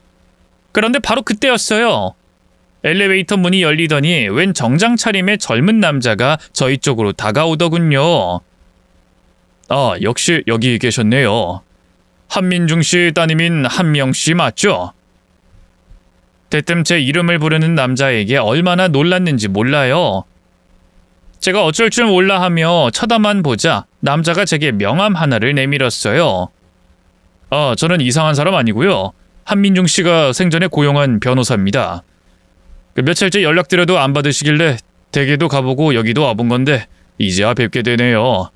그런데 바로 그때였어요. 엘리베이터 문이 열리더니 웬 정장 차림의 젊은 남자가 저희 쪽으로 다가오더군요. 아, 역시 여기 계셨네요. 한민중 씨 따님인 한명 씨 맞죠? 대뜸 제 이름을 부르는 남자에게 얼마나 놀랐는지 몰라요. 제가 어쩔 줄 몰라 하며 쳐다만 보자 남자가 제게 명함 하나를 내밀었어요. 아, 저는 이상한 사람 아니고요. 한민중 씨가 생전에 고용한 변호사입니다. 며칠째 연락드려도 안 받으시길래 댁에도 가보고 여기도 와본 건데 이제야 뵙게 되네요.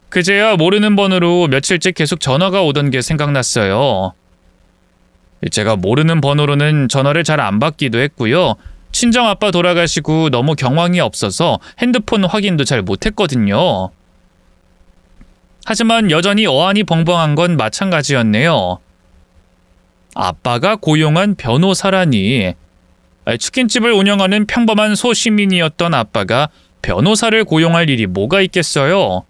그제야 모르는 번호로 며칠째 계속 전화가 오던 게 생각났어요. 제가 모르는 번호로는 전화를 잘 안 받기도 했고요. 친정아빠 돌아가시고 너무 경황이 없어서 핸드폰 확인도 잘 못했거든요. 하지만 여전히 어안이 벙벙한 건 마찬가지였네요. 아빠가 고용한 변호사라니. 치킨집을 운영하는 평범한 소시민이었던 아빠가 변호사를 고용할 일이 뭐가 있겠어요?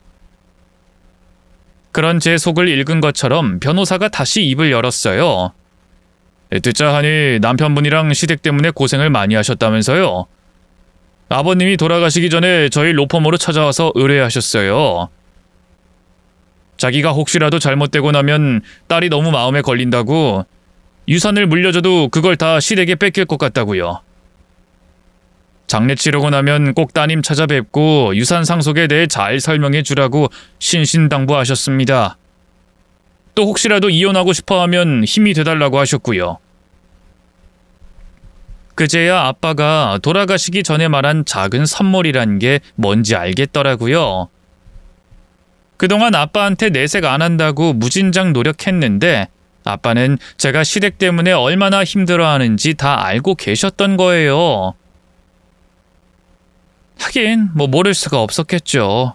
그런 제 속을 읽은 것처럼 변호사가 다시 입을 열었어요. 듣자 하니 남편분이랑 시댁 때문에 고생을 많이 하셨다면서요. 아버님이 돌아가시기 전에 저희 로펌으로 찾아와서 의뢰하셨어요. 자기가 혹시라도 잘못되고 나면 딸이 너무 마음에 걸린다고 유산을 물려줘도 그걸 다 시댁에 뺏길 것 같다고요. 장례 치르고 나면 꼭 따님 찾아뵙고 유산 상속에 대해 잘 설명해 주라고 신신당부하셨습니다. 또 혹시라도 이혼하고 싶어하면 힘이 돼달라고 하셨고요. 그제야 아빠가 돌아가시기 전에 말한 작은 선물이란 게 뭔지 알겠더라고요. 그동안 아빠한테 내색 안 한다고 무진장 노력했는데 아빠는 제가 시댁 때문에 얼마나 힘들어하는지 다 알고 계셨던 거예요. 하긴 뭐 모를 수가 없었겠죠.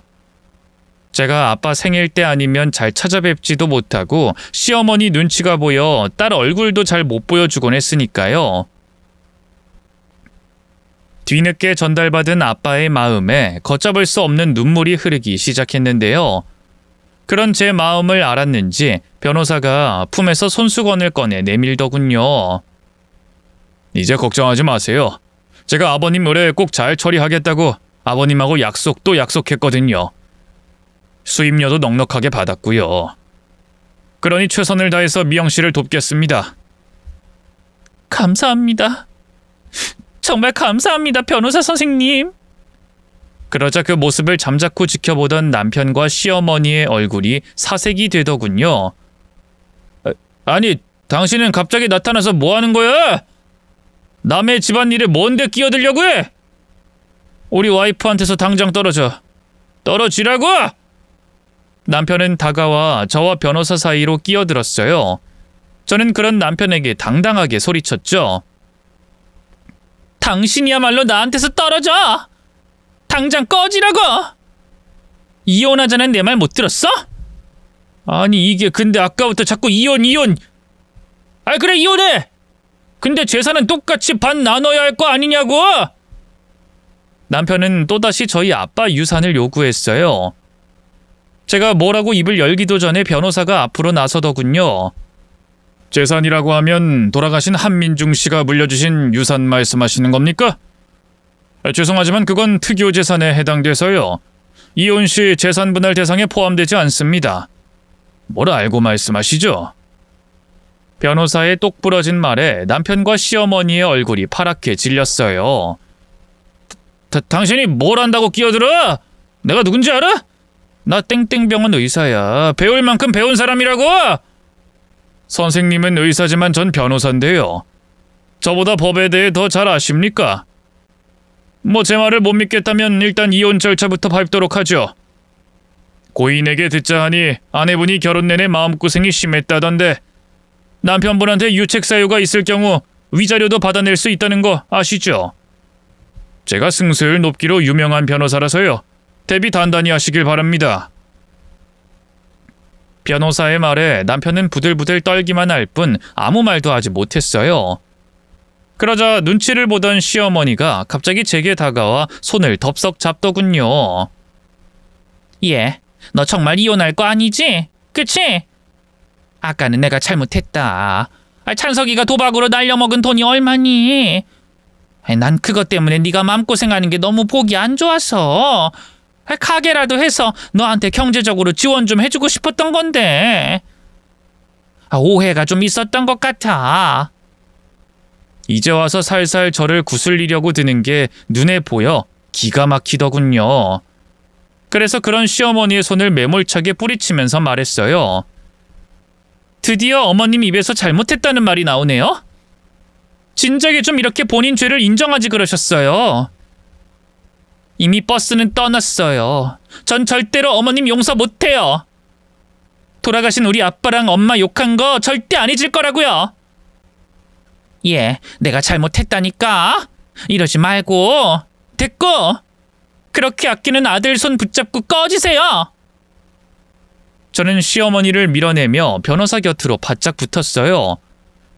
제가 아빠 생일 때 아니면 잘 찾아뵙지도 못하고 시어머니 눈치가 보여 딸 얼굴도 잘 못 보여주곤 했으니까요. 뒤늦게 전달받은 아빠의 마음에 걷잡을 수 없는 눈물이 흐르기 시작했는데요. 그런 제 마음을 알았는지 변호사가 품에서 손수건을 꺼내 내밀더군요. 이제 걱정하지 마세요. 제가 아버님 의뢰 꼭 잘 처리하겠다고 아버님하고 약속도 약속했거든요. 수임료도 넉넉하게 받았고요. 그러니 최선을 다해서 미영 씨를 돕겠습니다. 감사합니다. 정말 감사합니다, 변호사 선생님. 그러자 그 모습을 잠자코 지켜보던 남편과 시어머니의 얼굴이 사색이 되더군요. 아니, 당신은 갑자기 나타나서 뭐 하는 거야? 남의 집안일에 뭔데 끼어들려고 해? 우리 와이프한테서 당장 떨어져. 떨어지라고! 남편은 다가와 저와 변호사 사이로 끼어들었어요. 저는 그런 남편에게 당당하게 소리쳤죠. 당신이야말로 나한테서 떨어져! 당장 꺼지라고! 이혼하자는 내 말 못 들었어? 아니 이게 근데 아까부터 자꾸 이혼! 아 그래 이혼해! 근데 재산은 똑같이 반 나눠야 할 거 아니냐고! 남편은 또다시 저희 아빠 유산을 요구했어요. 제가 뭐라고 입을 열기도 전에 변호사가 앞으로 나서더군요. 재산이라고 하면 돌아가신 한민중 씨가 물려주신 유산 말씀하시는 겁니까? 죄송하지만 그건 특유 재산에 해당돼서요. 이혼 시 재산 분할 대상에 포함되지 않습니다. 뭘 알고 말씀하시죠? 변호사의 똑부러진 말에 남편과 시어머니의 얼굴이 파랗게 질렸어요. 당신이 뭘 안다고 끼어들어? 내가 누군지 알아? 나 땡땡병원 의사야. 배울 만큼 배운 사람이라고! 선생님은 의사지만 전 변호사인데요. 저보다 법에 대해 더 잘 아십니까? 뭐 제 말을 못 믿겠다면 일단 이혼 절차부터 밟도록 하죠. 고인에게 듣자 하니 아내분이 결혼 내내 마음고생이 심했다던데 남편분한테 유책 사유가 있을 경우 위자료도 받아낼 수 있다는 거 아시죠? 제가 승수율 높기로 유명한 변호사라서요. 대비 단단히 하시길 바랍니다. 변호사의 말에 남편은 부들부들 떨기만 할 뿐 아무 말도 하지 못했어요. 그러자 눈치를 보던 시어머니가 갑자기 제게 다가와 손을 덥석 잡더군요. 얘, 너 정말 이혼할 거 아니지? 그치? 아까는 내가 잘못했다. 찬석이가 도박으로 날려먹은 돈이 얼마니? 난 그것 때문에 네가 마음고생하는 게 너무 보기 안 좋아서 가게라도 해서 너한테 경제적으로 지원 좀 해주고 싶었던 건데. 오해가 좀 있었던 것 같아. 이제 와서 살살 저를 구슬리려고 드는 게 눈에 보여 기가 막히더군요. 그래서 그런 시어머니의 손을 매몰차게 뿌리치면서 말했어요. 드디어 어머님 입에서 잘못했다는 말이 나오네요. 진작에 좀 이렇게 본인 죄를 인정하지 그러셨어요. 이미 버스는 떠났어요. 전 절대로 어머님 용서 못해요. 돌아가신 우리 아빠랑 엄마 욕한 거 절대 안 잊을 거라고요. 예, 내가 잘못했다니까. 이러지 말고. 됐고. 그렇게 아끼는 아들 손 붙잡고 꺼지세요. 저는 시어머니를 밀어내며 변호사 곁으로 바짝 붙었어요.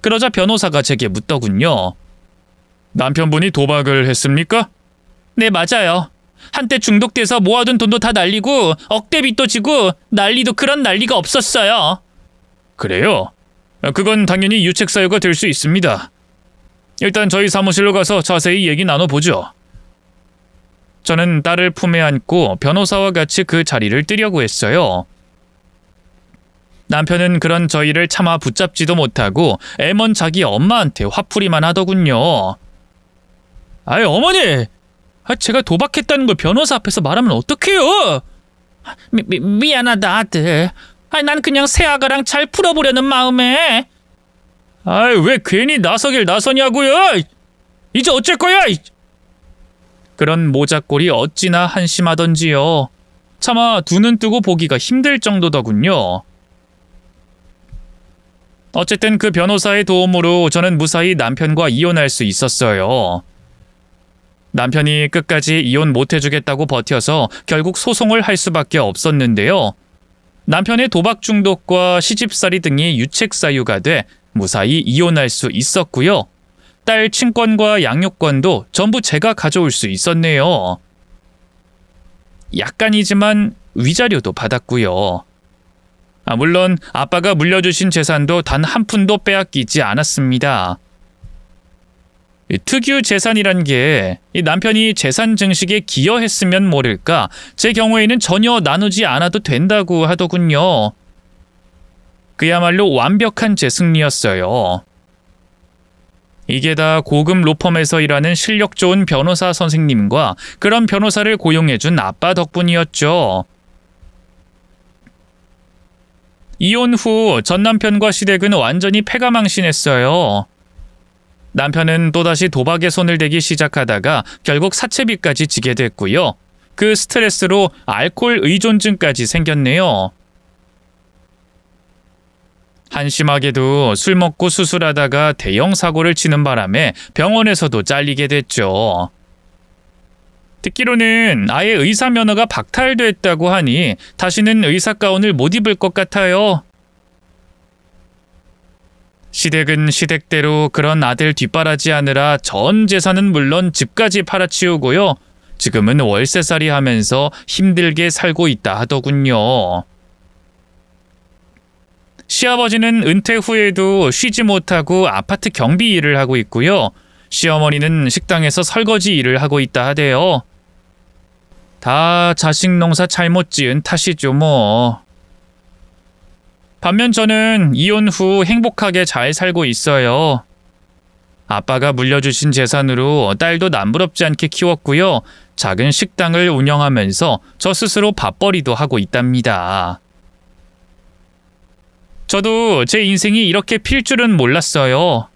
그러자 변호사가 제게 묻더군요. 남편분이 도박을 했습니까? 네, 맞아요. 한때 중독돼서 모아둔 돈도 다 날리고 억대빚도 지고 난리도 그런 난리가 없었어요. 그래요? 그건 당연히 유책 사유가 될 수 있습니다. 일단 저희 사무실로 가서 자세히 얘기 나눠보죠. 저는 딸을 품에 안고 변호사와 같이 그 자리를 뜨려고 했어요. 남편은 그런 저희를 차마 붙잡지도 못하고 애먼 자기 엄마한테 화풀이만 하더군요. 아이, 어머니! 제가 도박했다는 걸 변호사 앞에서 말하면 어떡해요? 미안하다, 아들. 난 그냥 새아가랑 잘 풀어보려는 마음에. 왜 괜히 나서길 나서냐고요? 이제 어쩔 거야? 그런 모자꼴이 어찌나 한심하던지요. 차마 두 눈 뜨고 보기가 힘들 정도더군요. 어쨌든 그 변호사의 도움으로 저는 무사히 남편과 이혼할 수 있었어요. 남편이 끝까지 이혼 못해주겠다고 버텨서 결국 소송을 할 수밖에 없었는데요. 남편의 도박 중독과 시집살이 등이 유책 사유가 돼 무사히 이혼할 수 있었고요. 딸 친권과 양육권도 전부 제가 가져올 수 있었네요. 약간이지만 위자료도 받았고요. 물론 아빠가 물려주신 재산도 단 한 푼도 빼앗기지 않았습니다. 특유 재산이란 게 남편이 재산 증식에 기여했으면 모를까 제 경우에는 전혀 나누지 않아도 된다고 하더군요. 그야말로 완벽한 제 승리였어요. 이게 다 고급 로펌에서 일하는 실력 좋은 변호사 선생님과 그런 변호사를 고용해준 아빠 덕분이었죠. 이혼 후 전 남편과 시댁은 완전히 패가망신했어요. 남편은 또다시 도박에 손을 대기 시작하다가 결국 사채비까지 지게 됐고요. 그 스트레스로 알코올 의존증까지 생겼네요. 한심하게도 술 먹고 수술하다가 대형 사고를 치는 바람에 병원에서도 잘리게 됐죠. 듣기로는 아예 의사 면허가 박탈됐다고 하니 다시는 의사 가운을 못 입을 것 같아요. 시댁은 시댁대로 그런 아들 뒷바라지하느라 전 재산은 물론 집까지 팔아치우고요. 지금은 월세살이 하면서 힘들게 살고 있다 하더군요. 시아버지는 은퇴 후에도 쉬지 못하고 아파트 경비 일을 하고 있고요. 시어머니는 식당에서 설거지 일을 하고 있다 하대요. 다 자식 농사 잘못 지은 탓이죠 뭐. 반면 저는 이혼 후 행복하게 잘 살고 있어요. 아빠가 물려주신 재산으로 딸도 남부럽지 않게 키웠고요. 작은 식당을 운영하면서 저 스스로 밥벌이도 하고 있답니다. 저도 제 인생이 이렇게 필 줄은 몰랐어요.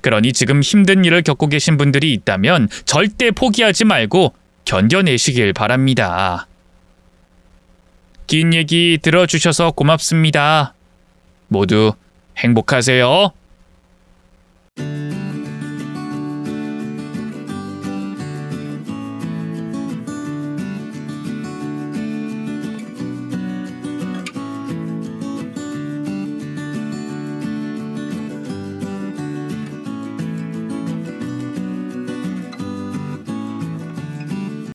그러니 지금 힘든 일을 겪고 계신 분들이 있다면 절대 포기하지 말고 견뎌내시길 바랍니다. 긴 얘기 들어주셔서 고맙습니다. 모두 행복하세요.